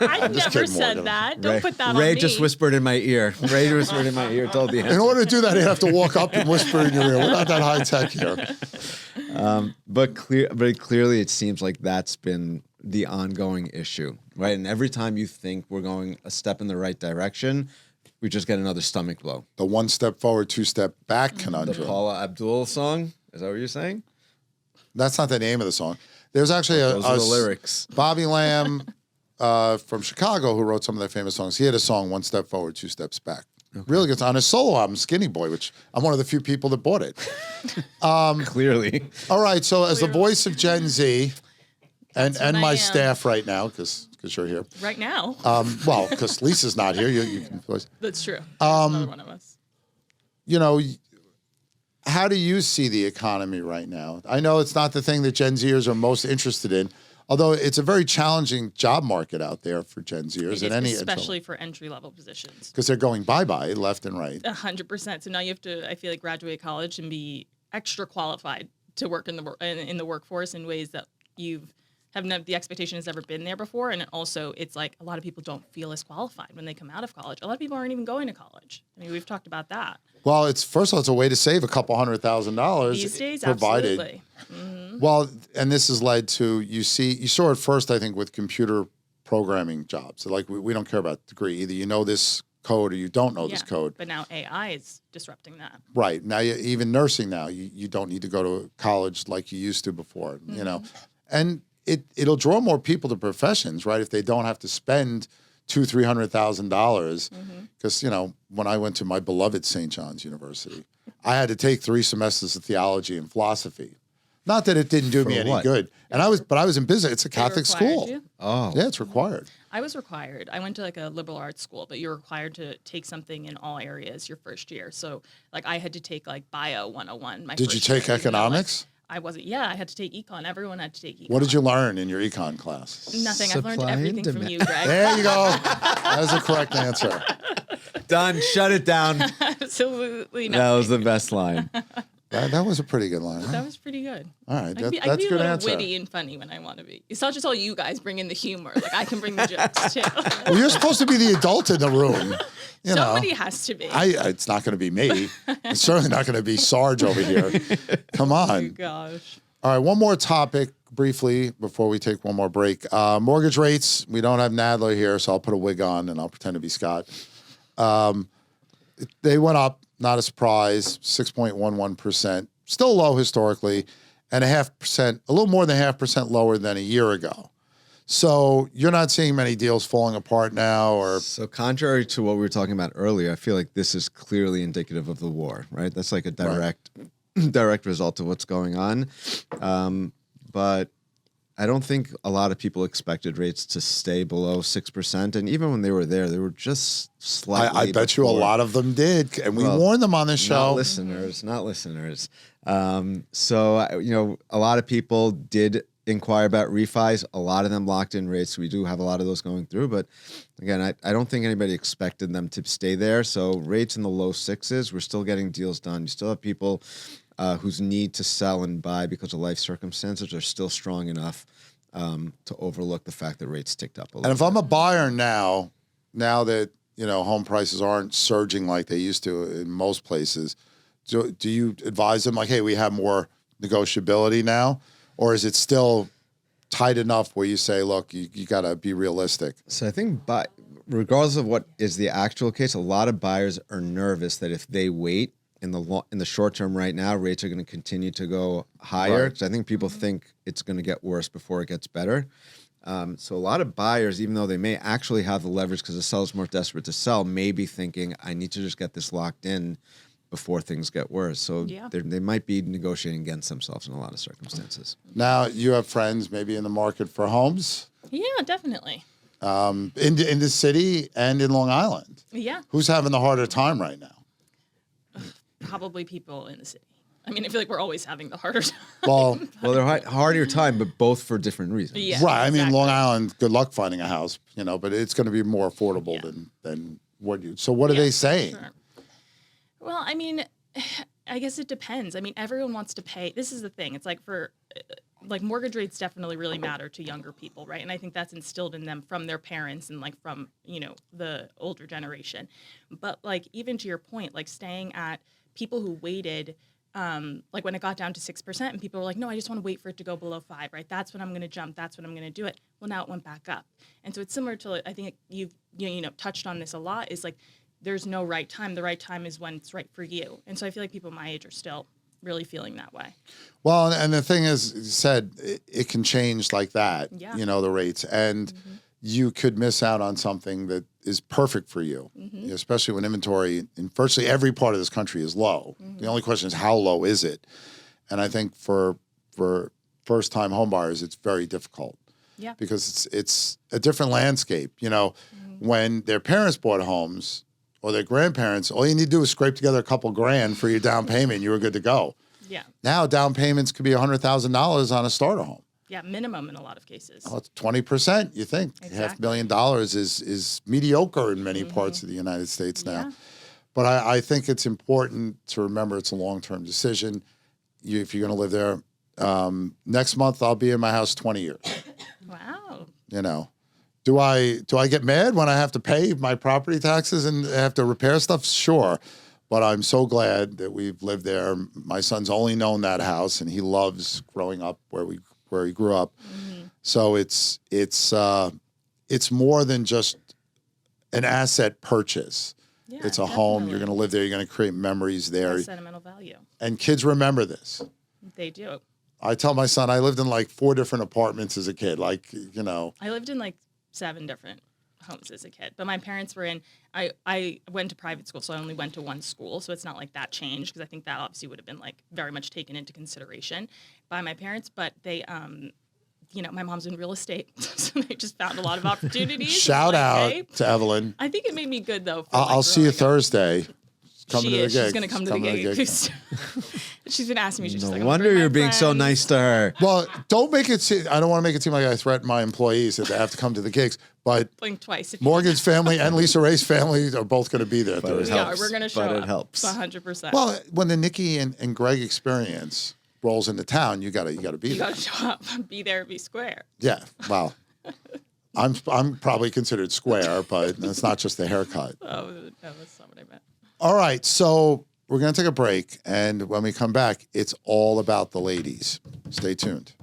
Speaker 2: I
Speaker 1: just
Speaker 2: never
Speaker 1: kidding,
Speaker 2: said
Speaker 1: Morgan.
Speaker 2: that. Don't put that
Speaker 4: Ray
Speaker 2: on me.
Speaker 4: just whispered in my ear. Ray whispered in my ear, told the
Speaker 1: In
Speaker 4: answer.
Speaker 1: order to do that, he'd have to walk up and whisper in your ear. We're not that high tech here.
Speaker 4: But clearly it seems like that's been the ongoing issue, right? And every time you think we're going a step in the right direction, we just get another stomach blow.
Speaker 1: The 1 step forward, 2 step back
Speaker 4: The
Speaker 1: conundrum.
Speaker 4: Paula Abdul song? Is that what you're saying?
Speaker 1: That's not the name of the song. There's actually
Speaker 4: Those are the lyrics.
Speaker 1: Bobby Lamb from Chicago, who wrote some of their famous songs. He had a song, 1 step forward, 2 steps back. Okay. Really good on his solo album, Skinny Boy, which I'm one of the few people that bought it.
Speaker 4: Clearly.
Speaker 1: All right, so as the voice of Gen Z and my
Speaker 2: am.
Speaker 1: staff right now, because you're here.
Speaker 2: Right now.
Speaker 1: Well, because Lisa's not here. You can voice.
Speaker 2: That's true. Another one of us.
Speaker 1: You know, how do you see the economy right now? I know it's not the thing that Gen Zers are most interested in, although it's a very challenging job market out there for Gen Zers.
Speaker 2: Especially for entry-level positions.
Speaker 1: Because they're going bye-bye left and right.
Speaker 2: 100%. So now you have to, I feel like, graduate college and be extra qualified to work in the workforce in ways that the expectation has never been there before. And also, it's like a lot of people don't feel as qualified when they come out of college. A lot of people aren't even going to college. I mean, we've talked about that.
Speaker 1: Well, first of all, it's a way to save a couple $100,000
Speaker 2: these days,
Speaker 1: provided.
Speaker 2: Absolutely. Mm-hmm.
Speaker 1: Well, and this has led to you saw it first, I think, with computer programming jobs. So like we don't care about degree. Either you know this code or you don't know this code.
Speaker 2: But now AI is disrupting that.
Speaker 1: Right. Now, even nursing now, you don't need to go to college like you used to before, you know. And it'll draw more people to professions, right, if they don't have to spend $200,000-$300,000. Because, you know, when I went to my beloved St. John's University, I had to take 3 semesters of theology and philosophy. Not that it didn't do me any good. And I was in business. It's a Catholic school.
Speaker 2: You?
Speaker 4: Oh.
Speaker 1: Yeah, it's required.
Speaker 2: I was required. I went to like a liberal arts school, but you're required to take something in all areas your first year. So like I had to take like Bio 101.
Speaker 1: Did you take economics?
Speaker 2: I wasn't. Yeah, I had to take econ. Everyone had to take econ.
Speaker 1: What did you learn in your econ class?
Speaker 2: Nothing. I've learned everything from you, Greg.
Speaker 1: There you go. That was the correct answer.
Speaker 4: Done. Shut it down.
Speaker 2: Absolutely nothing.
Speaker 4: That was the best line.
Speaker 1: That was a pretty good line. Huh?
Speaker 2: That was pretty good.
Speaker 1: All right,
Speaker 2: I can be
Speaker 1: that's
Speaker 2: a
Speaker 1: good
Speaker 2: little
Speaker 1: answer.
Speaker 2: witty and funny when I want to be. It's not just all you guys bring in the humor. Like I can bring the jokes too.
Speaker 1: Well, you're supposed to be the adult in the room. You
Speaker 2: Somebody
Speaker 1: know.
Speaker 2: has to be.
Speaker 1: It's not going to be me. It's certainly not going to be Sarge over here. Come on.
Speaker 2: Oh gosh.
Speaker 1: All right, one more topic briefly before we take one more break. Mortgage rates. We don't have Nadler here, so I'll put a wig on and I'll pretend to be Scott. They went up, not a surprise, 6.11%. Still low historically, and 0.5%, a little more than 0.5% lower than a year ago. So you're not seeing many deals falling apart now, or
Speaker 4: So contrary to what we were talking about earlier, I feel like this is clearly indicative of the war, right? That's like a direct result of what's going on. But I don't think a lot of people expected rates to stay below 6%. And even when they were there, they were just slightly.
Speaker 1: I bet you a lot of them did, and we warned them on this show.
Speaker 4: Not listeners. So, you know, a lot of people did inquire about refis. A lot of them locked in rates. We do have a lot of those going through. But again, I don't think anybody expected them to stay there. So rates in the low 6s, we're still getting deals done. You still have people whose need to sell and buy because of life circumstances are still strong enough to overlook the fact that rates ticked up a little.
Speaker 1: And if I'm a buyer now that, you know, home prices aren't surging like they used to in most places, do you advise them like, hey, we have more negotiability now? Or is it still tight enough where you say, look, you got to be realistic?
Speaker 4: So I think regardless of what is the actual case, a lot of buyers are nervous that if they wait in the short term right now, rates are going to continue to go higher. Because I think people think it's going to get worse before it gets better. So a lot of buyers, even though they may actually have the leverage because the seller's more desperate to sell, may be thinking, I need to just get this locked in before things get worse. So they might be negotiating against themselves in a lot of circumstances.
Speaker 1: Now, you have friends maybe in the market for homes?
Speaker 2: Yeah, definitely.
Speaker 1: In the city and in Long Island?
Speaker 2: Yeah.
Speaker 1: Who's having the harder time right now?
Speaker 2: Probably people in the city. I mean, I feel like we're always having the harder time.
Speaker 1: Well,
Speaker 4: they're harder time, but both for different reasons.
Speaker 2: Yeah,
Speaker 1: right. I mean,
Speaker 2: exactly.
Speaker 1: Long Island, good luck finding a house, you know, but it's going to be more affordable than what you. So what are they saying?
Speaker 2: Sure. Well, I mean, I guess it depends. I mean, everyone wants to pay. This is the thing. It's like mortgage rates definitely really matter to younger people, right? And I think that's instilled in them from their parents and like from, you know, the older generation. But like, even to your point, like staying at people who waited, like when it got down to 6% and people were like, no, I just want to wait for it to go below 5, right? That's when I'm going to jump. That's when I'm going to do it. Well, now it went back up. And so it's similar to, I think you've, you know, touched on this a lot, is like, there's no right time. The right time is when it's right for you. And so I feel like people my age are still really feeling that way.
Speaker 1: Well, and the thing is, you said it can change like that,
Speaker 2: Yeah.
Speaker 1: the rates. And you could miss out on something that is perfect for you, especially when inventory in virtually every part of this country is low. The only question is, how low is it? And I think for first-time home buyers, it's very difficult.
Speaker 2: Yeah.
Speaker 1: Because it's a different landscape. When their parents bought homes or their grandparents, all you need to do is scrape together a couple grand for your down payment, you were good to go.
Speaker 2: Yeah.
Speaker 1: Now down payments could be $100,000 on a starter home.
Speaker 2: Yeah, minimum in a lot of cases.
Speaker 1: Well, it's 20%. You think
Speaker 2: Exactly.
Speaker 1: $500,000 is mediocre in many parts of the United States now.
Speaker 2: Yeah.
Speaker 1: But I think it's important to remember it's a long-term decision. If you're going to live there, next month I'll be in my house 20 years.
Speaker 2: Wow.
Speaker 1: Do I get mad when I have to pay my property taxes and have to repair stuff? Sure. But I'm so glad that we've lived there. My son's only known that house, and he loves growing up where he grew up. So it's more than just an asset purchase.
Speaker 2: Yeah,
Speaker 1: It's a home.
Speaker 2: definitely.
Speaker 1: You're going to live there. You're going to create memories there.
Speaker 2: Has sentimental value.
Speaker 1: And kids remember this.
Speaker 2: They do.
Speaker 1: I tell my son I lived in like 4 different apartments as a kid.
Speaker 2: I lived in like 7 different homes as a kid, but my parents were in, I went to private school, so I only went to one school. So it's not like that changed, because I think that obviously would have been like very much taken into consideration by my parents, but they, my mom's in real estate, so they just found a lot of opportunities.
Speaker 1: Shout out
Speaker 2: Hey.
Speaker 1: to Evelyn.
Speaker 2: I think it made me good though.
Speaker 1: I'll see you
Speaker 2: growing up.
Speaker 1: Thursday. Coming to the gig.
Speaker 2: She's going to come to the gig. She's been asking me. She's just
Speaker 4: No
Speaker 2: like,
Speaker 4: wonder you're being so nice to her.
Speaker 1: Well, don't make it seem, I don't want to make it seem like I threaten my employees that they have to come to the gigs, but
Speaker 2: Blink twice. If
Speaker 1: Morgan's family and Lisa Ray's family are both going to be there
Speaker 4: But it
Speaker 1: Thursday.
Speaker 2: yeah,
Speaker 4: helps,
Speaker 2: we're going to show
Speaker 4: but
Speaker 2: up.
Speaker 4: it helps.
Speaker 2: 100%.
Speaker 1: Well, when the Nikki and Greg experience rolls into town, you gotta be
Speaker 2: you
Speaker 1: there.
Speaker 2: got to show up, be there, be square.
Speaker 1: Yeah. Well, I'm probably considered square, but it's not just the haircut.
Speaker 2: Oh, no, that's not what I meant.
Speaker 1: All right, so we're going to take a break, and when we come back, it's all about the ladies. Stay tuned.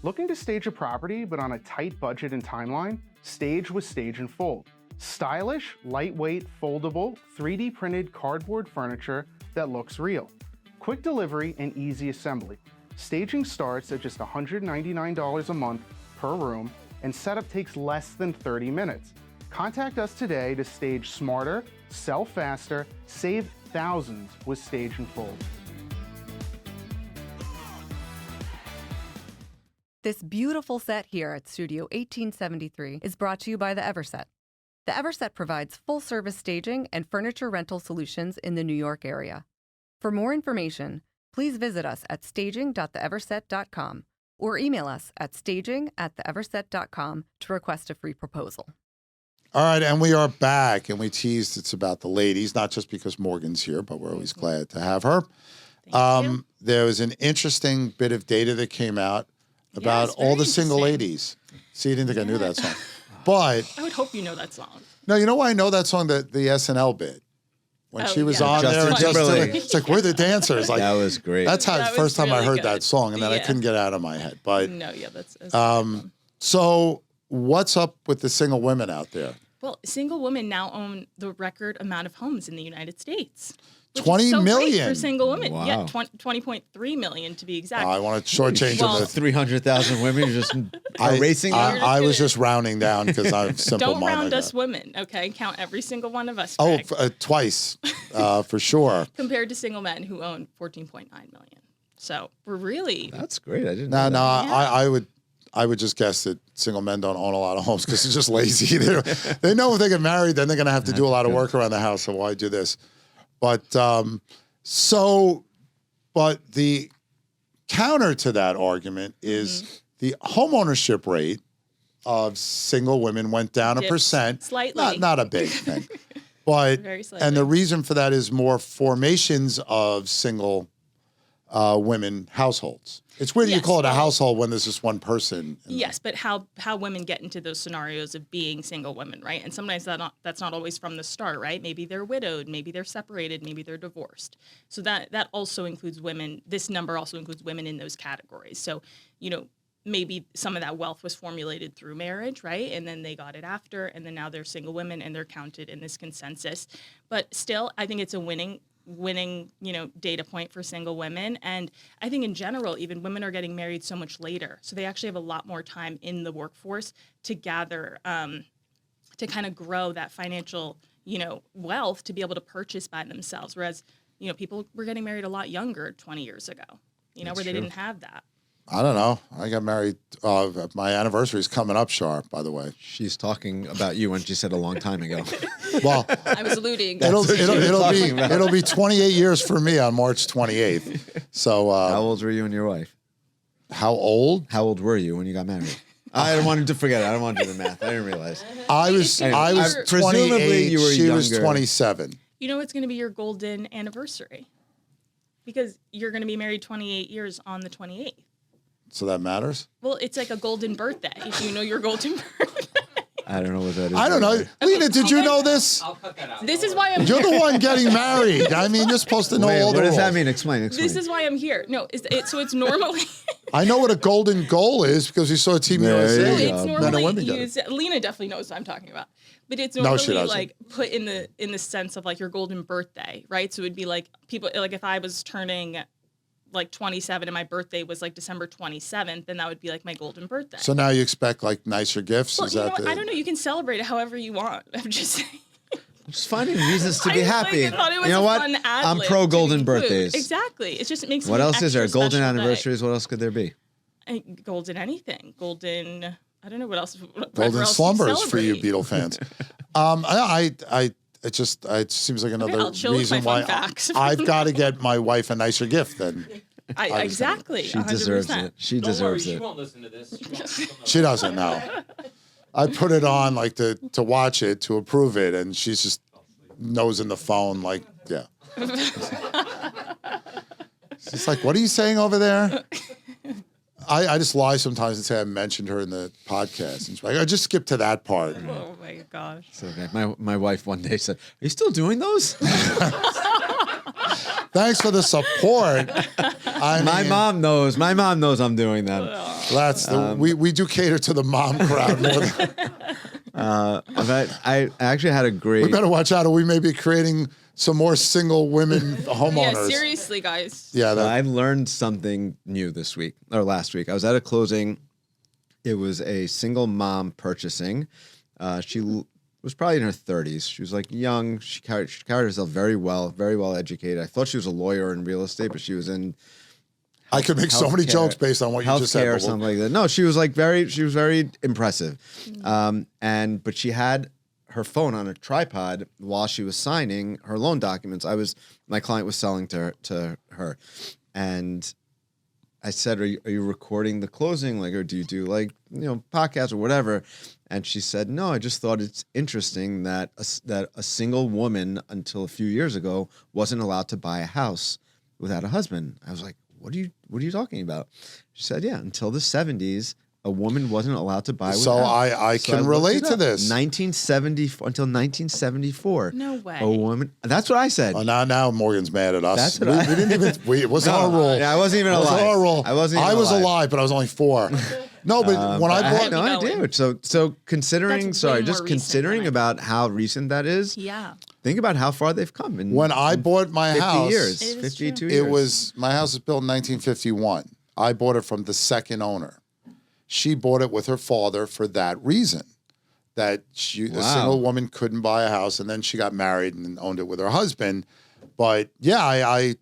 Speaker 6: Looking to stage a property but on a tight budget and timeline? Stage with Stage and Fold. Stylish, lightweight, foldable, 3D printed cardboard furniture that looks real. Quick delivery and easy assembly. Staging starts at just $199 a month per room, and setup takes less than 30 minutes. Contact us today to stage smarter, sell faster, save thousands with Stage and Fold.
Speaker 7: This beautiful set here at Studio 1873 is brought to you by the Everset. The Everset provides full-service staging and furniture rental solutions in the New York area. For more information, please visit us at staging.theeverset.com or email us at staging@theeverset.com to request a free proposal.
Speaker 1: All right, and we are back, and we teased it's about the ladies, not just because Morgan's here, but we're always glad to have her.
Speaker 2: Thank you.
Speaker 1: There was an interesting bit of data that came out about
Speaker 2: Yes,
Speaker 1: all
Speaker 2: very
Speaker 1: the single
Speaker 2: interesting.
Speaker 1: ladies. See, you didn't think I knew that song. But,
Speaker 2: I would hope you know that song.
Speaker 1: no, you know why I know that song? The SNL bit. When
Speaker 2: Oh,
Speaker 1: she was
Speaker 2: yeah.
Speaker 1: on
Speaker 4: Justin
Speaker 1: there, and
Speaker 4: Timberlake.
Speaker 1: it's like, we're the dancers. Like,
Speaker 4: That was great.
Speaker 1: that's how
Speaker 2: That
Speaker 1: the
Speaker 2: was
Speaker 1: first time I
Speaker 2: really
Speaker 1: heard
Speaker 2: good.
Speaker 1: that song, and then I
Speaker 2: Yeah.
Speaker 1: couldn't get it out of my head. But,
Speaker 2: No, yeah, that's
Speaker 1: so what's up with the single women out there?
Speaker 2: well, single women now own the record amount of homes in the United States. which is
Speaker 1: 20
Speaker 2: so great
Speaker 1: million.
Speaker 2: for single women.
Speaker 4: Wow.
Speaker 2: Yeah, 20.3 million to be exact.
Speaker 1: I want to shortchange
Speaker 2: Well-
Speaker 1: them.
Speaker 4: 300,000 women just erasing them.
Speaker 1: I was just rounding down because I'm simple
Speaker 2: Don't
Speaker 1: minded.
Speaker 2: round us women, okay? Count every single one of us.
Speaker 1: Oh,
Speaker 2: Greg,
Speaker 1: twice, for sure.
Speaker 2: compared to single men who own 14.9 million. So we're really
Speaker 4: That's great. I didn't
Speaker 1: No,
Speaker 4: know
Speaker 1: no,
Speaker 4: that.
Speaker 1: I would just guess that single men don't own a lot of homes because they're just lazy. They know if they get married, then they're going to have to do a lot of work around the house. So why do this? But but the counter to that argument is the homeownership rate of single women went down
Speaker 2: Dipped
Speaker 1: 1%.
Speaker 2: slightly.
Speaker 1: Not a big thing. But
Speaker 2: Very
Speaker 1: and the
Speaker 2: slightly.
Speaker 1: reason for that is more formations of single women households. It's weird you
Speaker 2: Yes,
Speaker 1: call it a
Speaker 2: well-
Speaker 1: household when there's just one person.
Speaker 2: Yes, but how women get into those scenarios of being single women, right? And sometimes that's not always from the start, right? Maybe they're widowed, maybe they're separated, maybe they're divorced. So that also includes women. This number also includes women in those categories. So, maybe some of that wealth was formulated through marriage, right? And then they got it after, and then now they're single women and they're counted in this consensus. But still, I think it's a winning, data point for single women. And I think in general, even women are getting married so much later. So they actually have a lot more time in the workforce to gather, to kind of grow that financial, wealth to be able to purchase by themselves. Whereas, people were getting married a lot younger 20 years ago, where they didn't have that.
Speaker 1: I don't know. I got married. My anniversary is coming up, Shar, by the way.
Speaker 4: She's talking about you when she said a long time ago.
Speaker 1: Well,
Speaker 2: I was alluding.
Speaker 1: it'll be 28 years for me on March 28th. So,
Speaker 4: how old were you and your wife?
Speaker 1: How old?
Speaker 4: How old were you when you got married? I don't want him to forget it. I don't want to do the math. I didn't realize.
Speaker 1: I was
Speaker 4: presumably
Speaker 1: 28.
Speaker 4: you were
Speaker 1: she
Speaker 4: younger.
Speaker 1: was 27.
Speaker 2: It's going to be your golden anniversary because you're going to be married 28 years on the 28th.
Speaker 1: So that matters?
Speaker 2: Well, it's like a golden birthday. If you know your golden birthday.
Speaker 4: I don't know what that is.
Speaker 1: I don't know.
Speaker 2: Okay,
Speaker 1: Lena, did you know this?
Speaker 8: I'll cut that out.
Speaker 2: This is why I'm
Speaker 1: You're
Speaker 2: here.
Speaker 1: the one getting married. I mean, you're supposed to know
Speaker 4: Wait,
Speaker 1: all the
Speaker 4: what does
Speaker 1: rules.
Speaker 4: that mean? Explain.
Speaker 2: This is why I'm here. No, so it's normally
Speaker 1: I know what a golden goal is because we saw Team
Speaker 4: There
Speaker 1: USA.
Speaker 4: you go.
Speaker 2: it's
Speaker 1: Men and
Speaker 2: normally
Speaker 1: women got it.
Speaker 2: used. Lena definitely knows what I'm talking about. But it's
Speaker 1: No, she
Speaker 2: normally
Speaker 1: doesn't.
Speaker 2: like put in the sense of like your golden birthday, right? So it'd be like people like if I was turning like 27 and my birthday was like December 27th, then that would be like my golden birthday.
Speaker 1: So now you expect like nicer gifts?
Speaker 2: Well,
Speaker 1: Is
Speaker 2: you know
Speaker 1: that
Speaker 2: what? I don't know. You can celebrate it however you want. I'm just saying.
Speaker 4: Just finding reasons to be
Speaker 2: I
Speaker 4: happy.
Speaker 2: thought it was
Speaker 4: You know
Speaker 2: a
Speaker 4: what?
Speaker 2: fun
Speaker 4: I'm
Speaker 2: ad-lib
Speaker 4: pro
Speaker 2: to
Speaker 4: golden
Speaker 2: include.
Speaker 4: birthdays.
Speaker 2: Exactly. It just makes
Speaker 4: What
Speaker 2: it an
Speaker 4: else is there?
Speaker 2: extra
Speaker 4: Golden
Speaker 2: special day.
Speaker 4: anniversaries. What else could there be?
Speaker 2: Golden anything. Golden. I don't know what else. Whatever
Speaker 1: golden
Speaker 2: else
Speaker 1: slumbers for you
Speaker 2: celebrate.
Speaker 1: Beatle fans? It seems like another
Speaker 2: I'll chill with
Speaker 1: reason
Speaker 2: my
Speaker 1: why
Speaker 2: fun facts.
Speaker 1: I've got to get my wife a nicer gift then.
Speaker 2: Exactly.
Speaker 4: She
Speaker 2: 100%.
Speaker 4: deserves it. She
Speaker 8: Don't worry,
Speaker 4: deserves
Speaker 8: she
Speaker 4: it.
Speaker 8: won't listen to this.
Speaker 1: She doesn't know. I put it on like to watch it, to approve it, and she's just nosing the phone like, yeah. She's like, what are you saying over there? I just lie sometimes and say I mentioned her in the podcast. And she's like, I just skipped to that part.
Speaker 2: Oh my gosh.
Speaker 4: So my wife one day said, "Are you still doing those?"
Speaker 1: Thanks for the support.
Speaker 4: My mom knows. My mom knows I'm doing them.
Speaker 1: That's we do cater to the mom crowd more than
Speaker 4: But I actually had a great.
Speaker 1: we better watch out or we may be creating some more single women homeowners.
Speaker 2: Yeah, seriously, guys.
Speaker 1: Yeah,
Speaker 4: I learned something new this week or last week. I was at a closing. It was a single mom purchasing. She was probably in her 30s. She was like young. She carried herself very well educated. I thought she was a lawyer in real estate, but she was in.
Speaker 1: I could make so many
Speaker 4: healthcare-
Speaker 1: jokes based on what you just said.
Speaker 4: Healthcare or
Speaker 1: but we'll-
Speaker 4: something like that. No, she was very impressive. But she had her phone on a tripod while she was signing her loan documents. My client was selling to her, and I said, "Are you recording the closing? Like, or do you do like podcasts or whatever?" And she said, "No, I just thought it's interesting that a single woman until a few years ago wasn't allowed to buy a house without a husband." I was like, "What are you talking about?" She said, "Yeah, until the 70s, a woman wasn't allowed to buy with
Speaker 1: So
Speaker 4: a house."
Speaker 1: I
Speaker 4: So
Speaker 1: can
Speaker 4: looked
Speaker 1: relate
Speaker 4: it
Speaker 1: to
Speaker 4: up.
Speaker 1: this.
Speaker 4: 1970 until 1974.
Speaker 2: No way.
Speaker 4: A woman. That's what I said.
Speaker 1: Oh, now Morgan's mad at us.
Speaker 4: That's
Speaker 1: we,
Speaker 4: what
Speaker 1: we didn't even. It wasn't our rule.
Speaker 4: Yeah, I wasn't even
Speaker 1: It wasn't
Speaker 4: alive.
Speaker 1: our rule.
Speaker 4: I wasn't even
Speaker 1: I was
Speaker 4: alive.
Speaker 1: alive, but I was only 4. No, but when I
Speaker 4: I
Speaker 1: bought,
Speaker 4: had no
Speaker 2: Going.
Speaker 4: idea. So considering,
Speaker 2: That's way more
Speaker 4: just
Speaker 2: recent
Speaker 4: considering
Speaker 2: than I
Speaker 4: about how recent that is,
Speaker 2: Yeah.
Speaker 4: think about how far they've come in
Speaker 1: when I bought my
Speaker 4: 50
Speaker 1: house,
Speaker 4: years,
Speaker 2: It is
Speaker 4: 52
Speaker 2: true.
Speaker 4: years.
Speaker 1: it was my house was built in 1951. I bought it from the second owner. She bought it with her father for that reason, that a
Speaker 4: Wow.
Speaker 1: single woman couldn't buy a house, and then she got married and owned it with her husband. But yeah, I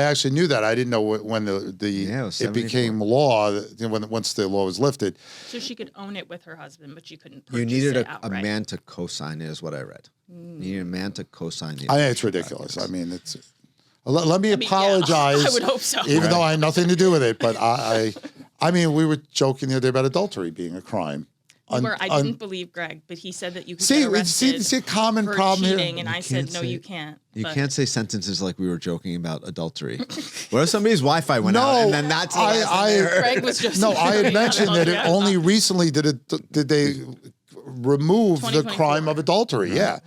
Speaker 1: actually knew that. I didn't know when
Speaker 4: Yeah, it was
Speaker 1: it became law once the law was lifted.
Speaker 2: So she could own it with her husband, but she couldn't purchase
Speaker 4: You needed
Speaker 2: it
Speaker 4: a
Speaker 2: outright.
Speaker 4: man to co-sign it, is what I read. You needed a man to co-sign the.
Speaker 1: I think it's ridiculous. I mean, it's. Let me
Speaker 2: I mean, yeah,
Speaker 1: apologize.
Speaker 2: I would hope so.
Speaker 1: Even though I had nothing to do with it, but I mean, we were joking the other day about adultery being a crime.
Speaker 2: Where I didn't believe Greg, but he said that you could
Speaker 1: See,
Speaker 2: get arrested
Speaker 1: see a common
Speaker 2: for
Speaker 1: problem
Speaker 2: cheating,
Speaker 1: here.
Speaker 2: and I
Speaker 4: can't
Speaker 2: said, no,
Speaker 4: say-
Speaker 2: you can't.
Speaker 4: You
Speaker 2: But
Speaker 4: can't say sentences like we were joking about adultery. What if somebody's Wi-Fi went out
Speaker 1: No,
Speaker 4: and then that's the last thing they heard?
Speaker 2: Greg was just
Speaker 1: No, I had mentioned that it
Speaker 2: Yeah.
Speaker 1: only recently did they remove the
Speaker 2: 2024.
Speaker 1: crime of adultery. Yeah.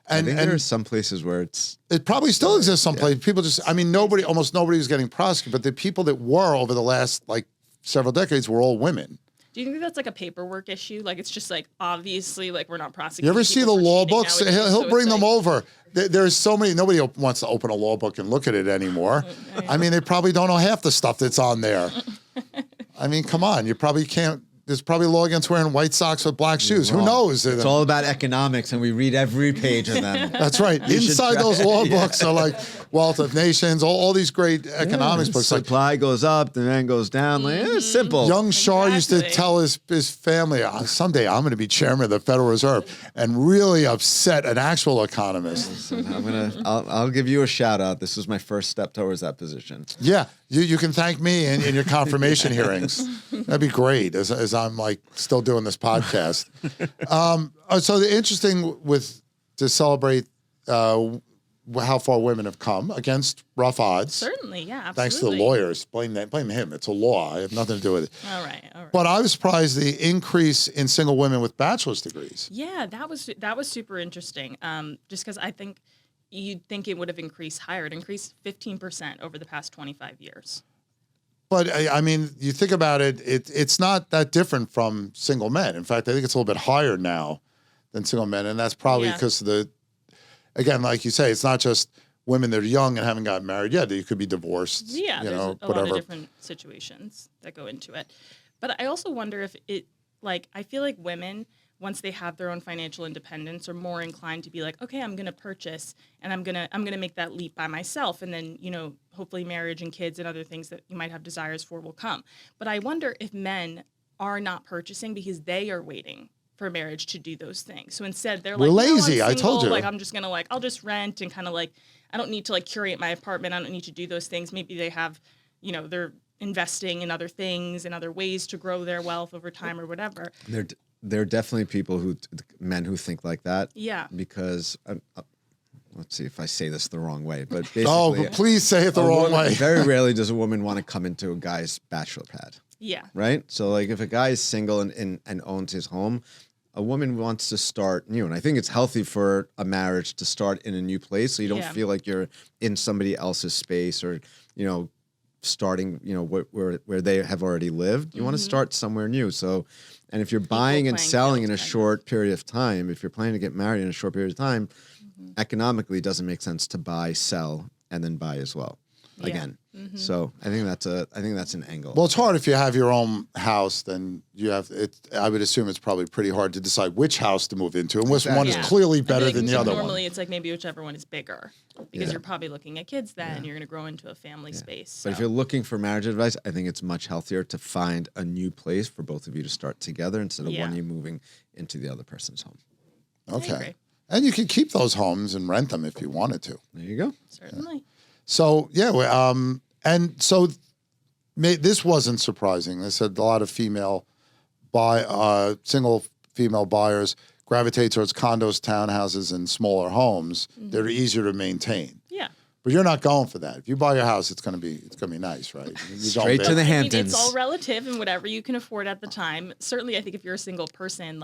Speaker 4: I
Speaker 1: And
Speaker 4: think there are
Speaker 1: and
Speaker 4: some places where it's
Speaker 1: it probably still exists someplace. People just, I mean, almost nobody was getting prosecuted, but the people that were over the last like several decades were all women.
Speaker 2: Do you think that's like a paperwork issue? Like it's just like obviously like we're not prosecuting.
Speaker 1: You ever see the
Speaker 2: people for
Speaker 1: law
Speaker 2: cheating
Speaker 1: books?
Speaker 2: nowadays,
Speaker 1: He'll
Speaker 2: so
Speaker 1: bring
Speaker 2: it's
Speaker 1: them
Speaker 2: like-
Speaker 1: over. There's so many. Nobody wants to open a law book and look at it anymore. I mean, they probably don't know half the stuff that's on there. I mean, come on. You probably can't. There's probably a law against wearing white socks with black shoes. Who knows?
Speaker 4: It's all about economics, and we read every page of them.
Speaker 1: That's right. Inside those law books are like Wealth of Nations, all these great economics books. Like
Speaker 4: Supply goes up, demand goes down. Like, it's simple.
Speaker 1: young Shar used to
Speaker 2: Exactly.
Speaker 1: tell his family, someday I'm going to be chairman of the Federal Reserve, and really upset an actual economist.
Speaker 4: I'll give you a shout out. This was my first step towards that position.
Speaker 1: Yeah, you can thank me in your confirmation hearings. That'd be great as I'm like still doing this podcast. So the interesting to celebrate how far women have come against rough odds.
Speaker 2: Certainly, yeah, absolutely.
Speaker 1: Thanks to the lawyers. Blame him. It's a law. I have nothing to do with it.
Speaker 2: All right.
Speaker 1: But I was surprised the increase in single women with bachelor's degrees.
Speaker 2: Yeah, that was super interesting. Just because I think you'd think it would have increased higher. It increased 15% over the past 25 years.
Speaker 1: But I mean, you think about it, it's not that different from single men. In fact, I think it's a little bit higher now than single men, and that's probably because of again, like you say, it's not just women that are young and haven't gotten married yet. You could be divorced.
Speaker 2: Yeah,
Speaker 1: you
Speaker 2: there's
Speaker 1: know,
Speaker 2: a
Speaker 1: whatever.
Speaker 2: lot of different situations that go into it. But I also wonder if I feel like women, once they have their own financial independence, are more inclined to be like, okay, I'm going to purchase and I'm going to make that leap by myself. And then, hopefully marriage and kids and other things that you might have desires for will come. But I wonder if men are not purchasing because they are waiting for marriage to do those things. So instead they're like,
Speaker 1: We're
Speaker 2: "No, I'm
Speaker 1: lazy, I
Speaker 2: single,
Speaker 1: told you."
Speaker 2: Like, I'm just going to I'll just rent and kind of like, I don't need to curate my apartment. I don't need to do those things. Maybe they have, they're investing in other things and other ways to grow their wealth over time or whatever.
Speaker 4: There are definitely men who think like that.
Speaker 2: Yeah.
Speaker 4: Because let's see if I say this the wrong way, but basically,
Speaker 1: but please say it the wrong way.
Speaker 4: Very rarely does a woman want to come into a guy's bachelor pad.
Speaker 2: Yeah.
Speaker 4: Right. So like if a guy is single and owns his home, a woman wants to start new. And I think it's healthy for a marriage to start in a new place. So you don't feel like you're in somebody else's space or, starting, where they have already lived. You want to start somewhere new. So, and if you're buying and selling in a short period of time, if you're planning to get married in a short period of time, economically it doesn't make sense to buy, sell, and then buy as well. Again. So I think that's an angle.
Speaker 1: Well, it's hard if you have your own house, then you have it. I would assume it's probably pretty hard to decide which house to move into and which one is clearly better than the other one.
Speaker 2: Normally it's like maybe whichever one is bigger because you're probably looking at kids then and you're going to grow into a family space. So.
Speaker 4: But if you're looking for marriage advice, I think it's much healthier to find a new place for both of you to start together instead of one of you moving into the other person's home.
Speaker 1: Okay. And you can keep those homes and rent them if you wanted to.
Speaker 4: There you go.
Speaker 2: Certainly.
Speaker 1: So, and so this wasn't surprising. They said a lot of single female buyers gravitate towards condos, townhouses, and smaller homes that are easier to maintain.
Speaker 2: Yeah.
Speaker 1: But you're not going for that. If you buy your house, it's gonna be nice, right?
Speaker 4: Straight to the Hamptons.
Speaker 2: It's all relative and whatever you can afford at the time. Certainly, I think if you're a single person,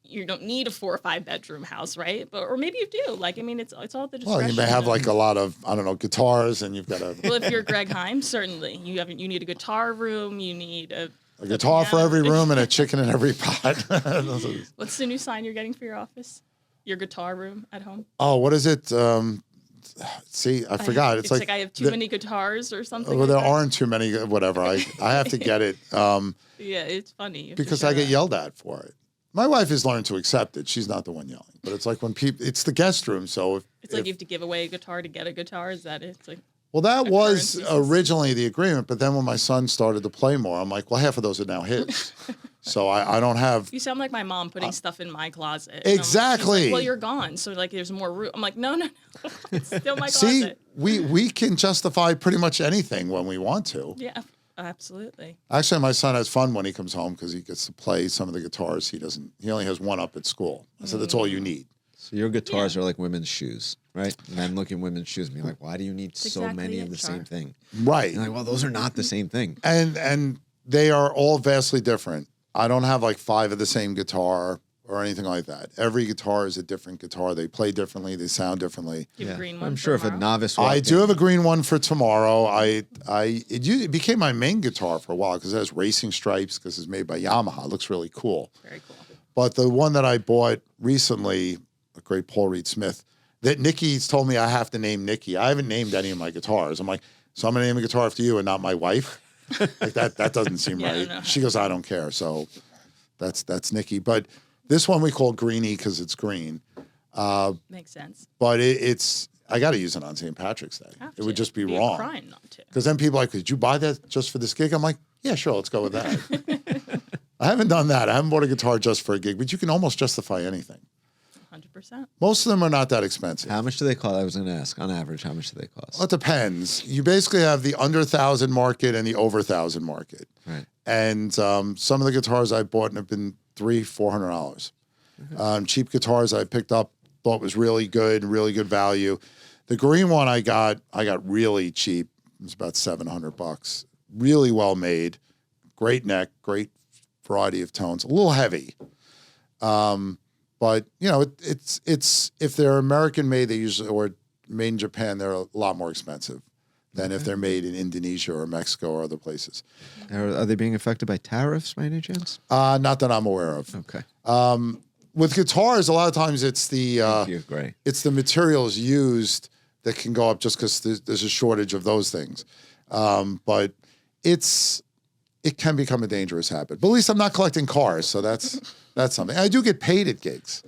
Speaker 2: you don't need a 4 or 5 bedroom house, right? Or maybe you do. It's all at the discretion.
Speaker 1: Well, you may have a lot of guitars, and you've got
Speaker 2: Well, if you're Greg Heym, certainly you need a guitar room. You need a
Speaker 1: guitar for every room and a chicken in every pot.
Speaker 2: What's the new sign you're getting for your office? Your guitar room at home?
Speaker 1: Oh, what is it? See, I forgot. It's
Speaker 2: like I have too many guitars or something.
Speaker 1: Well, there aren't too many. Whatever. I have to get it.
Speaker 2: Yeah, it's funny
Speaker 1: because I get yelled at for it. My wife has learned to accept it. She's not the one yelling. But it's like when it's the guest room. So
Speaker 2: it's like you have to give away a guitar to get a guitar. Is that it? It's like,
Speaker 1: well, that was originally the agreement. But then when my son started to play more, I'm like, well, half of those are now his. So I don't have.
Speaker 2: You sound like my mom putting stuff in my closet.
Speaker 1: Exactly.
Speaker 2: Like, well, you're gone. So there's more room. I'm like, no. It's still my
Speaker 1: See,
Speaker 2: closet.
Speaker 1: we can justify pretty much anything when we want to.
Speaker 2: Yeah. Absolutely.
Speaker 1: Actually, my son has fun when he comes home because he gets to play some of the guitars. He only has one up at school. I said, that's all you need.
Speaker 4: So your guitars are like women's shoes, right? Men look at women's shoes and be like, why do you need so many of the same thing?
Speaker 1: Right.
Speaker 4: You're like, well, those are not the same thing.
Speaker 1: And they are all vastly different. I don't have 5 of the same guitar. or anything like that. Every guitar is a different guitar. They play differently. They sound differently.
Speaker 2: Do you have a green one
Speaker 4: I'm
Speaker 2: for
Speaker 4: sure if a
Speaker 2: tomorrow?
Speaker 4: novice
Speaker 1: I
Speaker 4: walked
Speaker 1: do
Speaker 4: in-
Speaker 1: have a green one for tomorrow. It became my main guitar for a while because it has racing stripes because it's made by Yamaha. It looks really cool.
Speaker 2: Very cool.
Speaker 1: But the one that I bought recently, a great Paul Reed Smith, that Nikki's told me I have to name Nikki. I haven't named any of my guitars. I'm like, so I'm going to name a guitar after you and not my wife? Like that doesn't seem
Speaker 2: Yeah,
Speaker 1: right.
Speaker 2: no.
Speaker 1: She goes, I don't care. So that's Nikki. But this one we call Greenie because it's green.
Speaker 2: Makes sense.
Speaker 1: But it's I got to use it on St. Patrick's Day.
Speaker 2: Have
Speaker 1: It would
Speaker 2: to.
Speaker 1: just be
Speaker 2: Be a
Speaker 1: wrong.
Speaker 2: crime not to.
Speaker 1: Because then people are like, did you buy that just for this gig? I'm like, yeah, sure, let's go with that. I haven't done that. I haven't bought a guitar just for a gig, but you can almost justify anything.
Speaker 2: 100%.
Speaker 1: Most of them are not that expensive.
Speaker 4: How much do they cost? I was going to ask. On average, how much do they cost?
Speaker 1: Well, it depends. You basically have the under 1,000 market and the over 1,000 market.
Speaker 4: Right.
Speaker 1: And some of the guitars I bought have been $300-400. Cheap guitars I picked up, thought was really good value. The green one I got really cheap. It was about $700. Really well made, great neck, great variety of tones. A little heavy, but you know it's if they're American made, they usually or made in Japan, they're a lot more expensive than if they're made in Indonesia or Mexico or other places.
Speaker 4: Are they being affected by tariffs by any chance?
Speaker 1: Not that I'm aware of.
Speaker 4: Okay.
Speaker 1: With guitars, a lot of times it's the
Speaker 4: Thank you. Great.
Speaker 1: it's the materials used that can go up just because there's a shortage of those things. But it can become a dangerous habit. But at least I'm not collecting cars, so that's something. I do get paid at gigs.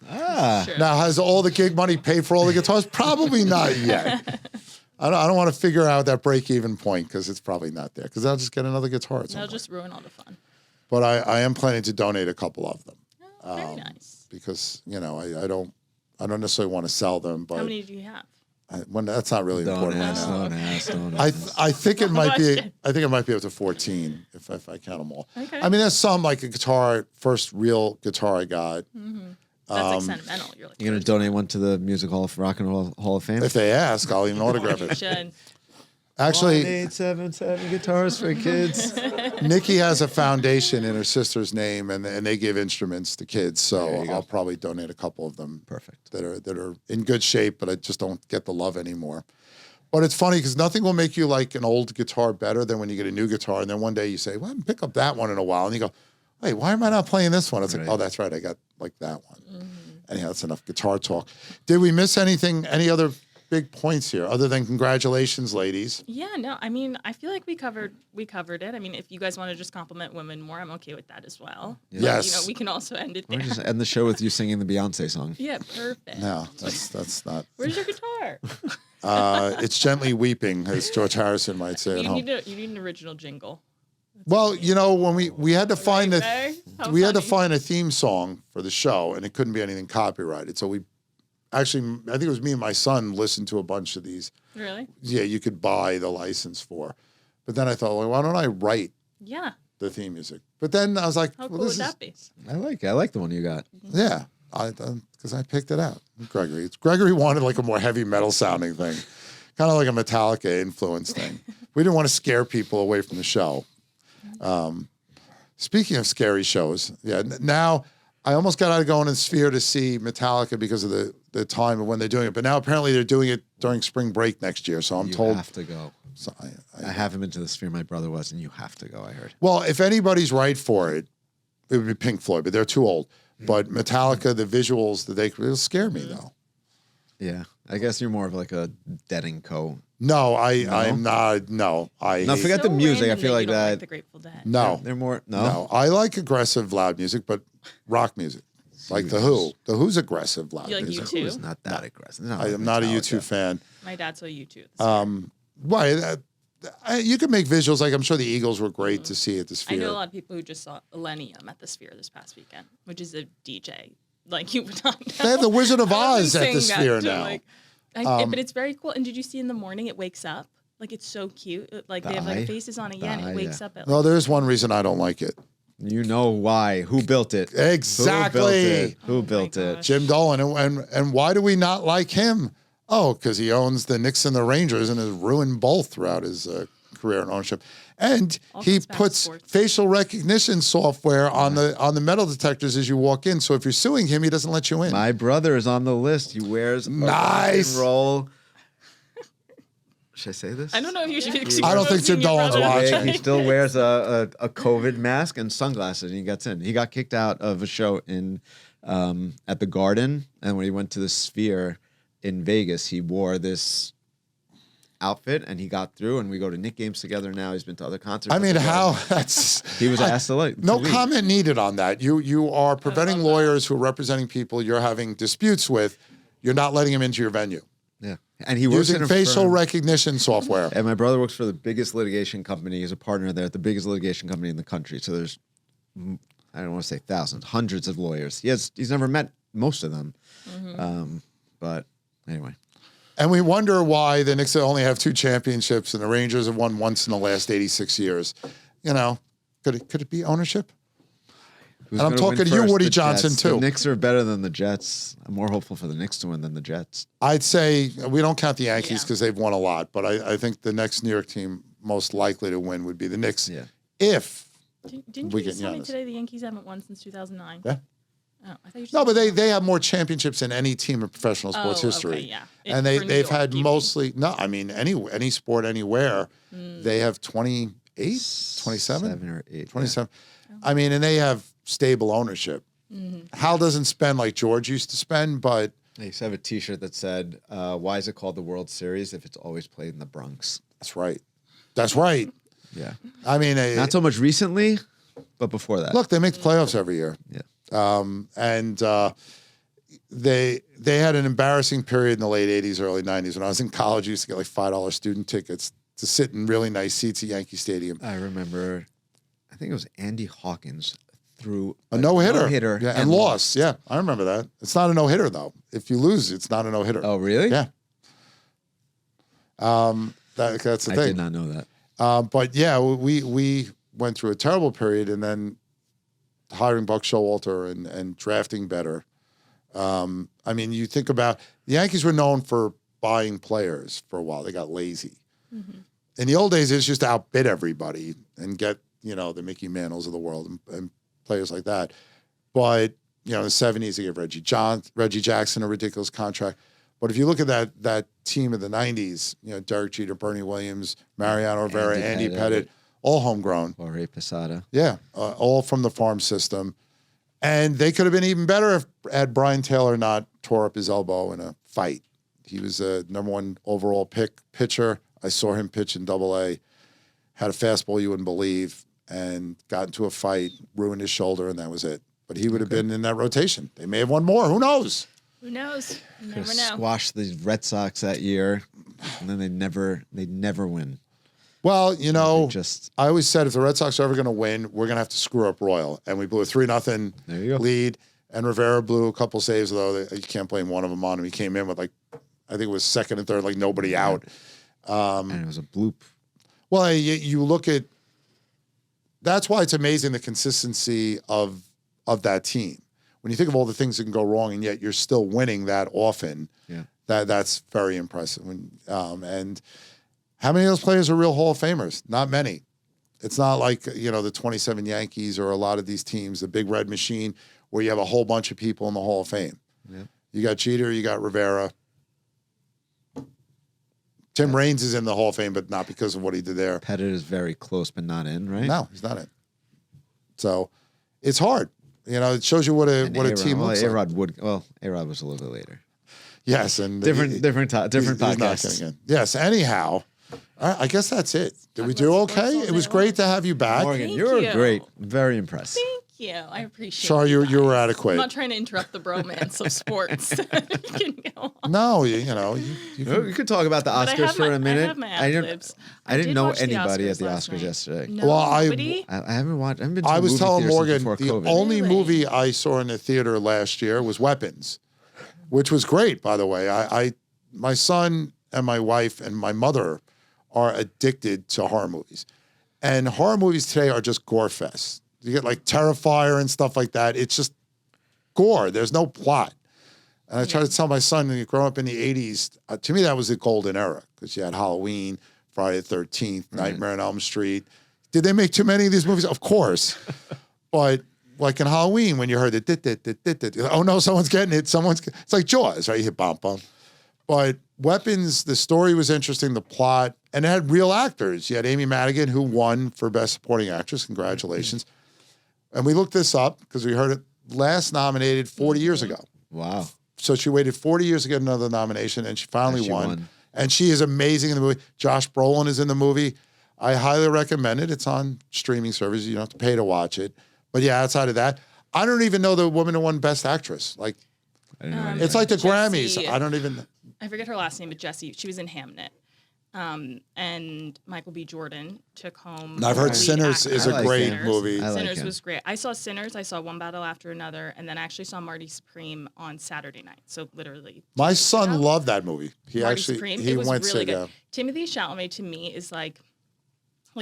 Speaker 2: Sure.
Speaker 1: Now, has all the gig money paid for all the guitars? Probably not yet. I don't want to figure out that break-even point because it's probably not there. Because I'll just get another guitar at some
Speaker 2: That'll
Speaker 1: point.
Speaker 2: just ruin all the fun.
Speaker 1: But I am planning to donate a couple of them
Speaker 2: Oh, very nice.
Speaker 1: because I don't necessarily want to sell them. But
Speaker 2: How many do you have?
Speaker 1: that's not really
Speaker 4: Don't
Speaker 1: important.
Speaker 4: ask.
Speaker 1: right now.
Speaker 4: Don't ask. Don't
Speaker 1: I
Speaker 4: ask.
Speaker 1: I think it might be
Speaker 2: Question.
Speaker 1: I think it might be up to 14 if I count them all.
Speaker 2: Okay.
Speaker 1: I mean, there's some like a guitar, first real guitar I got.
Speaker 2: That's like sentimental. You're like,
Speaker 4: You're going to donate one to the Music Rock and Roll Hall of Fame?
Speaker 1: If they ask, I'll even autograph
Speaker 2: you
Speaker 1: it.
Speaker 2: should.
Speaker 1: Actually,
Speaker 4: 1877 guitars for kids.
Speaker 1: Nikki has a foundation in her sister's name, and they give instruments to kids.
Speaker 4: There
Speaker 1: So
Speaker 4: you go.
Speaker 1: I'll probably donate a couple of them.
Speaker 4: Perfect.
Speaker 1: That are in good shape, but I just don't get the love anymore. But it's funny because nothing will make you like an old guitar better than when you get a new guitar, and then one day you say, "Well, I haven't picked up that one in a while," and you go, "Wait, why am I not playing this one?" It's like,
Speaker 4: Right.
Speaker 1: "Oh, that's right, I got like that one." Anyhow, that's enough guitar talk. Did we miss anything? Any other big points here other than congratulations, ladies?
Speaker 2: Yeah, no, I mean, I feel like we covered it. I mean, if you guys want to just compliment women more, I'm okay with that as well. But,
Speaker 1: Yes.
Speaker 2: we can also end it
Speaker 4: Why
Speaker 2: there.
Speaker 4: don't we just end the show with you singing the Beyonce song?
Speaker 2: Yeah, perfect.
Speaker 1: No, that's not.
Speaker 2: Where's your guitar?
Speaker 1: It's gently weeping, as George Harrison might say at
Speaker 2: you
Speaker 1: home.
Speaker 2: need an original jingle.
Speaker 1: Well, when we had to find
Speaker 2: Right,
Speaker 1: the
Speaker 2: Ray? How
Speaker 1: we had to
Speaker 2: funny.
Speaker 1: find a theme song for the show, and it couldn't be anything copyrighted. So we actually, I think it was me and my son listened to a bunch of these.
Speaker 2: Really?
Speaker 1: Yeah, you could buy the license for. But then I thought, well, why don't I write
Speaker 2: Yeah.
Speaker 1: the theme music? But then I was like,
Speaker 2: How
Speaker 1: well,
Speaker 2: cool
Speaker 1: this
Speaker 2: would
Speaker 1: is
Speaker 2: that be?
Speaker 4: I like the one you got.
Speaker 1: yeah, because I picked it out. Gregory wanted like a more heavy metal sounding thing, kind of like a Metallica influence thing. We didn't want to scare people away from the show. Speaking of scary shows, yeah. Now I almost got out of going to the Sphere to see Metallica because of the time of when they're doing it. But now apparently they're doing it during spring break next year. So I'm
Speaker 4: You
Speaker 1: told.
Speaker 4: have to go.
Speaker 1: So
Speaker 4: I haven't been to the Sphere. My brother was, and you have to go. I heard.
Speaker 1: well, if anybody's right for it, it would be Pink Floyd, but they're too old. But Metallica, the visuals that it'll scare me though.
Speaker 4: Yeah, I guess you're more of like a Dead and Co.
Speaker 1: No, I'm not. No,
Speaker 4: No, forget the
Speaker 2: So
Speaker 4: music. I
Speaker 2: random
Speaker 4: feel
Speaker 2: that
Speaker 4: like
Speaker 2: you don't
Speaker 4: that.
Speaker 2: Like the Grateful Dead.
Speaker 1: no.
Speaker 4: They're more
Speaker 1: No, I like aggressive loud music, but rock music, like the Who. The Who's aggressive loud
Speaker 2: You like
Speaker 1: music.
Speaker 2: U2?
Speaker 4: It's not that aggressive. No,
Speaker 1: I am not a
Speaker 4: Metallica.
Speaker 1: U2 fan.
Speaker 2: My dad saw U2.
Speaker 1: Why? You can make visuals. Like I'm sure the Eagles were great to see at the
Speaker 2: I
Speaker 1: Sphere.
Speaker 2: know a lot of people who just saw Millennium at the Sphere this past weekend, which is a DJ like you would not know.
Speaker 1: They have the Wizard of
Speaker 2: I
Speaker 1: Oz
Speaker 2: wasn't
Speaker 1: at the
Speaker 2: saying that
Speaker 1: Sphere
Speaker 2: to,
Speaker 1: now.
Speaker 2: like, but it's very cool. And did you see in the morning it wakes up? Like it's so cute. Like they have
Speaker 4: Eye?
Speaker 2: like faces on it. Yeah, and
Speaker 4: Eye,
Speaker 2: it wakes
Speaker 4: yeah.
Speaker 2: up at
Speaker 1: Well, there's one reason I don't like it.
Speaker 4: You know why? Who built it?
Speaker 1: Exactly.
Speaker 4: Who built it?
Speaker 2: gosh.
Speaker 1: Jim Dolan. And why do we not like him? Oh, because he owns the Knicks and the Rangers and has ruined both throughout his career and ownership. And
Speaker 2: All
Speaker 1: he
Speaker 2: comes back to
Speaker 1: puts
Speaker 2: sports.
Speaker 1: facial recognition software on the metal detectors as you walk in. So if you're suing him, he doesn't let you in.
Speaker 4: My brother is on the list. He wears a rock and
Speaker 1: Nice.
Speaker 4: roll. Should I say this?
Speaker 2: I don't know if you should.
Speaker 1: I don't think Jim Dolan's watching.
Speaker 4: He still wears a COVID mask and sunglasses, and he gets in. He got kicked out of a show in at the Garden, and when he went to the Sphere in Vegas, he wore this outfit, and he got through. And we go to Knicks games together now. He's been to other concerts.
Speaker 1: I mean, how that's
Speaker 4: He was asked to leave.
Speaker 1: no comment needed on that. You are preventing lawyers who are representing people you're having disputes with. You're not letting them into your venue
Speaker 4: Yeah, and he works in
Speaker 1: using
Speaker 4: a
Speaker 1: facial
Speaker 4: firm.
Speaker 1: recognition software.
Speaker 4: And my brother works for the biggest litigation company. He's a partner there at the biggest litigation company in the country. So there's, I don't want to say thousands, hundreds of lawyers. He's never met most of them. But anyway.
Speaker 1: And we wonder why the Knicks only have 2 championships and the Rangers have won once in the last 86 years. You know, could it be ownership?
Speaker 4: Who's
Speaker 1: And I'm
Speaker 4: gonna
Speaker 1: talking
Speaker 4: win
Speaker 1: to you,
Speaker 4: first?
Speaker 1: Woody
Speaker 4: The
Speaker 1: Johnson,
Speaker 4: Jets.
Speaker 1: too.
Speaker 4: The Knicks are better than the Jets. I'm more hopeful for the Knicks to win than the Jets.
Speaker 1: I'd say we don't count the Yankees
Speaker 2: Yeah.
Speaker 1: because they've won a lot, but I think the next New York team most likely to win would be the Knicks.
Speaker 4: Yeah.
Speaker 1: If
Speaker 2: Didn't
Speaker 1: we
Speaker 2: you
Speaker 1: get
Speaker 2: just tell me
Speaker 1: Giannis.
Speaker 2: today the Yankees haven't won since 2009?
Speaker 1: Yeah.
Speaker 2: Oh, I thought you just
Speaker 1: no, but
Speaker 2: said-
Speaker 1: they have more championships than any team in professional sports
Speaker 2: Oh,
Speaker 1: history.
Speaker 2: okay, yeah.
Speaker 1: And
Speaker 2: For New
Speaker 1: they've
Speaker 2: York,
Speaker 1: had
Speaker 2: you mean.
Speaker 1: mostly any sport anywhere. They have 28, 27,
Speaker 4: 7 or 8.
Speaker 1: 27. I mean, and they have stable ownership. Hal doesn't spend like George used to spend, but
Speaker 4: Yeah. I used to have a T-shirt that said, "Why is it called the World Series if it's always played in the Bronx?"
Speaker 1: that's right. That's right.
Speaker 4: Yeah.
Speaker 1: I mean,
Speaker 4: Not so much recently, but before that.
Speaker 1: look, they make the playoffs every year.
Speaker 4: Yeah.
Speaker 1: And they had an embarrassing period in the late 80s, early 90s. When I was in college, I used to get like $5 student tickets to sit in really nice seats at Yankee Stadium.
Speaker 4: I remember, I think it was Andy Hawkins threw
Speaker 1: A no-hitter.
Speaker 4: no-hitter
Speaker 1: Yeah, and lost. Yeah, I remember that. It's not a no-hitter, though. If you lose, it's not a no-hitter.
Speaker 4: Oh, really?
Speaker 1: Yeah. That's the
Speaker 4: I
Speaker 1: thing.
Speaker 4: did not know that.
Speaker 1: But yeah, we went through a terrible period, and then hiring Buck Showalter and drafting better. I mean, you think about the Yankees were known for buying players for a while. They got lazy. In the old days, it's just to outbid everybody and get the Mickey Mantles of the world and players like that. But in the 70s, they gave Reggie Jackson a ridiculous contract. But if you look at that team of the 90s, Derek Jeter, Bernie Williams, Mariano Rivera, Andy Pettit, all homegrown.
Speaker 4: Jorge Posada.
Speaker 1: Yeah, all from the farm system. And they could have been even better if had Brian Taylor not tore up his elbow in a fight. He was a #1 overall pitcher. I saw him pitch in AA. Had a fastball you wouldn't believe and got into a fight, ruined his shoulder, and that was it. But he would have been in that rotation. They may have won more. Who knows?
Speaker 2: Who knows? You
Speaker 4: Could
Speaker 2: never
Speaker 4: have
Speaker 2: know.
Speaker 4: squashed the Red Sox that year, and then they'd never win.
Speaker 1: Well,
Speaker 4: Just
Speaker 1: I always said if the Red Sox are ever going to win, we're going to have to screw up Royal. And we blew a 3-0
Speaker 4: There you go.
Speaker 1: lead. And Rivera blew a couple saves, though you can't blame one of them on him. He came in with I think it was second and third, nobody out.
Speaker 4: and it was a bloop.
Speaker 1: Well, you look at that's why it's amazing the consistency of that team. When you think of all the things that can go wrong, and yet you're still winning that often.
Speaker 4: Yeah.
Speaker 1: That's very impressive. And how many of those players are real Hall of Famers? Not many. It's not like the 27 Yankees or a lot of these teams, the Big Red Machine, where you have a whole bunch of people in the Hall of Fame.
Speaker 4: Yeah.
Speaker 1: You got Jeter, you got Rivera. Tim Raines is in the Hall of Fame, but not because of what he did there.
Speaker 4: Pettit is very close, but not in, right?
Speaker 1: No, he's not in. So it's hard. It shows you what a
Speaker 4: And
Speaker 1: team looks like.
Speaker 4: A-Rod was a little bit later.
Speaker 1: Yes, and
Speaker 4: Different
Speaker 1: he's not
Speaker 4: podcast.
Speaker 1: getting in. Yes. Anyhow, I guess that's it. Did we do
Speaker 2: about sports
Speaker 1: okay?
Speaker 2: all
Speaker 1: It was
Speaker 2: day
Speaker 1: great to have you back.
Speaker 4: Morgan,
Speaker 2: Thank
Speaker 4: you were
Speaker 2: you.
Speaker 4: great. Very impressed.
Speaker 2: Thank you. I appreciate
Speaker 1: Shar,
Speaker 2: it.
Speaker 1: you were
Speaker 2: I'm
Speaker 1: adequate.
Speaker 2: not trying to interrupt the bromance of sports. You can go on.
Speaker 1: No, you
Speaker 4: We could talk about the
Speaker 2: But I
Speaker 4: Oscars
Speaker 2: have
Speaker 4: for a minute.
Speaker 2: I have my ad-libs.
Speaker 4: I didn't
Speaker 2: did
Speaker 4: know
Speaker 2: watch the
Speaker 4: anybody at the
Speaker 2: last
Speaker 4: Oscars
Speaker 2: night.
Speaker 4: yesterday.
Speaker 2: No,
Speaker 1: Well,
Speaker 2: nobody?
Speaker 4: I haven't watched. I haven't been to
Speaker 1: I
Speaker 4: a
Speaker 1: was
Speaker 4: movie
Speaker 1: telling
Speaker 4: theater
Speaker 1: Morgan
Speaker 4: since before
Speaker 1: the
Speaker 4: COVID.
Speaker 1: only
Speaker 2: Really?
Speaker 1: movie I saw in the theater last year was Weapons, which was great, by the way. My son and my wife and my mother are addicted to horror movies. And horror movies today are just gore fests. You get Terrifier and stuff like that. It's just gore. There's no plot. And I try to tell my son, when you grow up in the 80s, to me that was the golden era because you had Halloween, Friday the 13th, Nightmare on Elm Street, did they make too many of these movies? Of course. But like in Halloween, when you heard the oh no, someone's getting it. It's like Jaws, right? You hit bump. But Weapons, the story was interesting, the plot, and it had real actors. You had Amy Madigan, who won for Best Supporting Actress. Congratulations. And we looked this up because we heard it last nominated 40 years ago.
Speaker 4: Wow.
Speaker 1: So she waited 40 years to get another nomination, and she finally won. And she is amazing in the movie. Josh Brolin is in the movie. I highly recommend it. It's on streaming services. You don't have to pay to watch it. But yeah, outside of that, I don't even know the woman who won Best Actress. Like, it's like the Grammys. I don't even.
Speaker 2: I forget her last name, but Jessie. She was in Hamnet. And Michael B. Jordan took home.
Speaker 1: I've heard Sinners is a great movie.
Speaker 2: Sinners was great. I saw Sinners. I saw One Battle After Another, and then I actually saw Marty Supreme on Saturday night. So literally,
Speaker 1: my son loved that movie. He
Speaker 2: Marty
Speaker 1: actually
Speaker 2: Supreme.
Speaker 1: he
Speaker 2: it was
Speaker 1: went
Speaker 2: really
Speaker 1: to
Speaker 2: good. Timothy Chalamet to me is like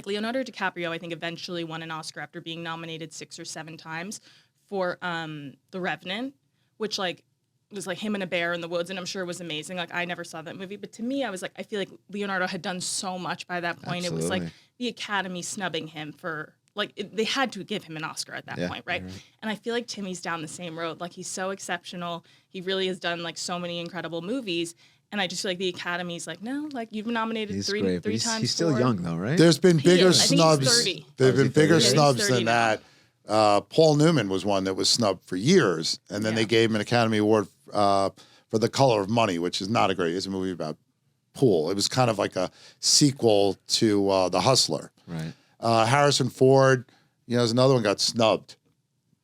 Speaker 2: Leonardo DiCaprio. I think eventually won an Oscar after being nominated 6 or 7 times for The Revenant, which was like him and a bear in the woods, and I'm sure it was amazing. Like, I never saw that movie, but to me, I was like, I feel like Leonardo had done so much by that point. Absolutely. It was like the Academy snubbing him for, they had to give him an Oscar at that point, right? And I feel like Timmy's down the same road. Like, he's so exceptional. He really has done, so many incredible movies, and I just feel like the Academy's like, no, you've been nominated three times.
Speaker 4: He's still young, though, right?
Speaker 1: There's been bigger snubs.
Speaker 2: I think he's 30.
Speaker 1: There have been bigger
Speaker 2: 30?
Speaker 1: snubs than that. Paul Newman was one that was snubbed for years, and then they gave him an Academy Award for The Color of Money, which is not it's a movie about pool. It was kind of like a sequel to The Hustler.
Speaker 4: Right.
Speaker 1: Harrison Ford, is another one got snubbed.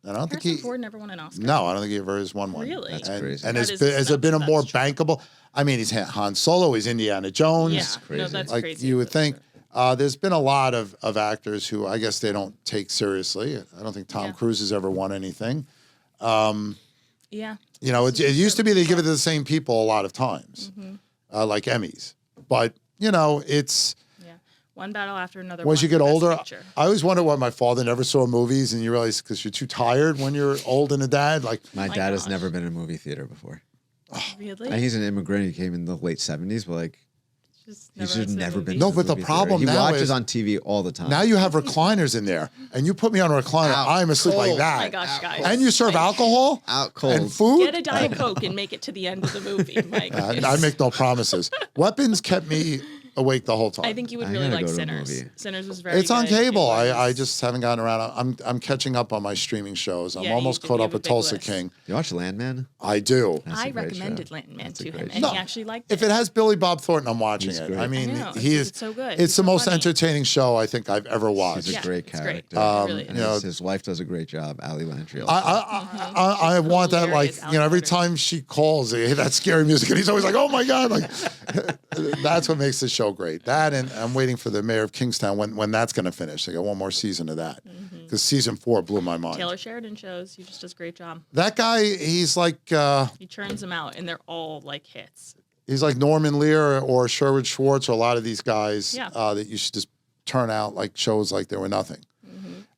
Speaker 1: And I don't think
Speaker 2: Ford never won an Oscar.
Speaker 1: No, I don't think he ever has won one.
Speaker 2: Really?
Speaker 4: That's crazy.
Speaker 1: And has it been a more bankable? I mean, he's Han Solo, he's Indiana Jones.
Speaker 2: Yeah,
Speaker 4: that's crazy.
Speaker 2: No, that's crazy.
Speaker 1: You would think. There's been a lot of actors who I guess they don't take seriously. I don't think Tom Cruise has ever won anything.
Speaker 2: Yeah.
Speaker 1: It used to be they give it to the same people a lot of times, like Emmys. But, it's...
Speaker 2: Yeah. One Battle After Another.
Speaker 1: Once you get older,
Speaker 2: Picture.
Speaker 1: I always wonder why my father never saw movies, and you realize because you're too tired when you're old and a dad.
Speaker 4: My dad has never been in a movie theater before.
Speaker 2: Really?
Speaker 4: And he's an immigrant. He came in the late 70s, but he's just never been.
Speaker 1: No, but the problem
Speaker 4: now
Speaker 1: now
Speaker 4: he watches
Speaker 1: is
Speaker 4: on TV all the time.
Speaker 1: Now you have recliners in there, and you put me on a recliner, I'm asleep like that.
Speaker 2: Oh my gosh, guys!
Speaker 1: And you serve alcohol,
Speaker 4: out cold,
Speaker 1: and food.
Speaker 2: Get a Diet Coke and make it to the end of the movie.
Speaker 1: I make no promises. Weapons kept me awake the whole time.
Speaker 2: I think you would really like Sinners. Sinners was very.
Speaker 1: It's on cable. I just haven't gotten around. I'm catching up on my streaming shows. I'm almost caught up with Tulsa King.
Speaker 4: You watch Landman?
Speaker 1: I do.
Speaker 2: I recommended Landman to him, and he actually liked it.
Speaker 1: If it has Billy Bob Thornton, I'm watching it. I mean, he is
Speaker 2: so good.
Speaker 1: It's the most entertaining show I think I've ever watched.
Speaker 4: He's a great character.
Speaker 2: Really
Speaker 4: and his wife does a great job, Ali Landry.
Speaker 1: I want that, every time she calls, they hear that scary music, and he's always like, "Oh my god!" That's what makes the show great. That, and I'm waiting for the Mayor of Kingstown when that's going to finish. They got one more season of that because season 4 blew my mind.
Speaker 2: Taylor Sheridan shows. He just does a great job.
Speaker 1: That guy, he's like
Speaker 2: he churns them out, and they're all hits.
Speaker 1: He's like Norman Lear or Sherwood Schwartz or a lot of these guys that you should just turn out shows like they were nothing.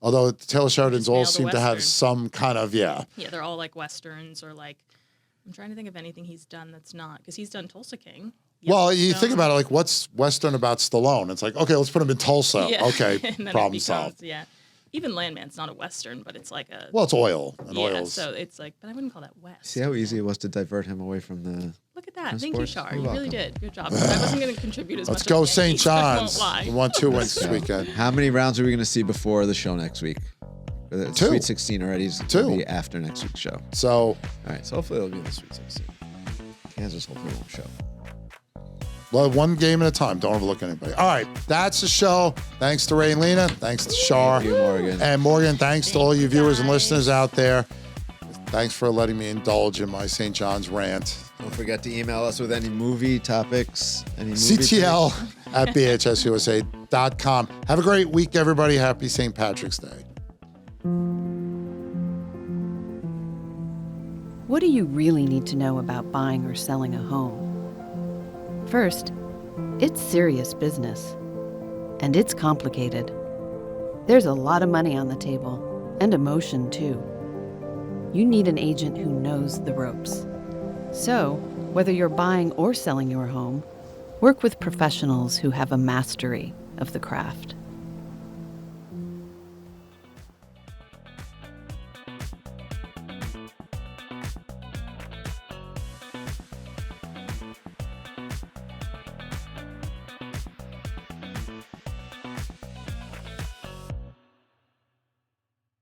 Speaker 1: Although Taylor Sheridan's all seem to have some kind of
Speaker 2: Yeah, they're all westerns or I'm trying to think of anything he's done that's not, because he's done Tulsa King.
Speaker 1: Well, you think about it, what's Western about Stallone? It's okay, let's put him in Tulsa.
Speaker 2: Yeah.
Speaker 1: Okay, problem
Speaker 2: becomes,
Speaker 1: solved.
Speaker 2: Yeah. Even Landman's not a Western, but it's
Speaker 1: Well, it's oil. And oil's...
Speaker 2: so it's but I wouldn't call that West.
Speaker 4: See how easy it was to divert him away from the...
Speaker 2: Look at that. Thank you, Shar. You really did. Good job. I wasn't going to contribute as
Speaker 1: Let's
Speaker 2: much
Speaker 1: go
Speaker 2: as
Speaker 1: St. John's.
Speaker 2: I
Speaker 1: We won 2 wins this weekend.
Speaker 4: How many rounds are we going to see before the show next week?
Speaker 1: 2.
Speaker 4: Sweet 16 already.
Speaker 1: 2.
Speaker 4: It'll be after next week's show.
Speaker 1: So...
Speaker 4: All right, so hopefully it'll be the Sweet 16. Kansas hopefully won't show.
Speaker 1: Well, one game at a time. Don't overlook anybody. All right, that's the show. Thanks to Ray and Lena. Thanks to Shar.
Speaker 4: Thank you, Morgan.
Speaker 1: And Morgan, thanks to all you viewers and listeners out there. Thanks for letting me indulge in my St. John's rant.
Speaker 4: Don't forget to email us with any movie topics.
Speaker 1: CTL at bhsusa.com. Have a great week, everybody. Happy St. Patrick's Day.
Speaker 8: What do you really need to know about buying or selling a home? First, it's serious business, and it's complicated. There's a lot of money on the table, and emotion too. You need an agent who knows the ropes. So, whether you're buying or selling your home, work with professionals who have a mastery of the craft.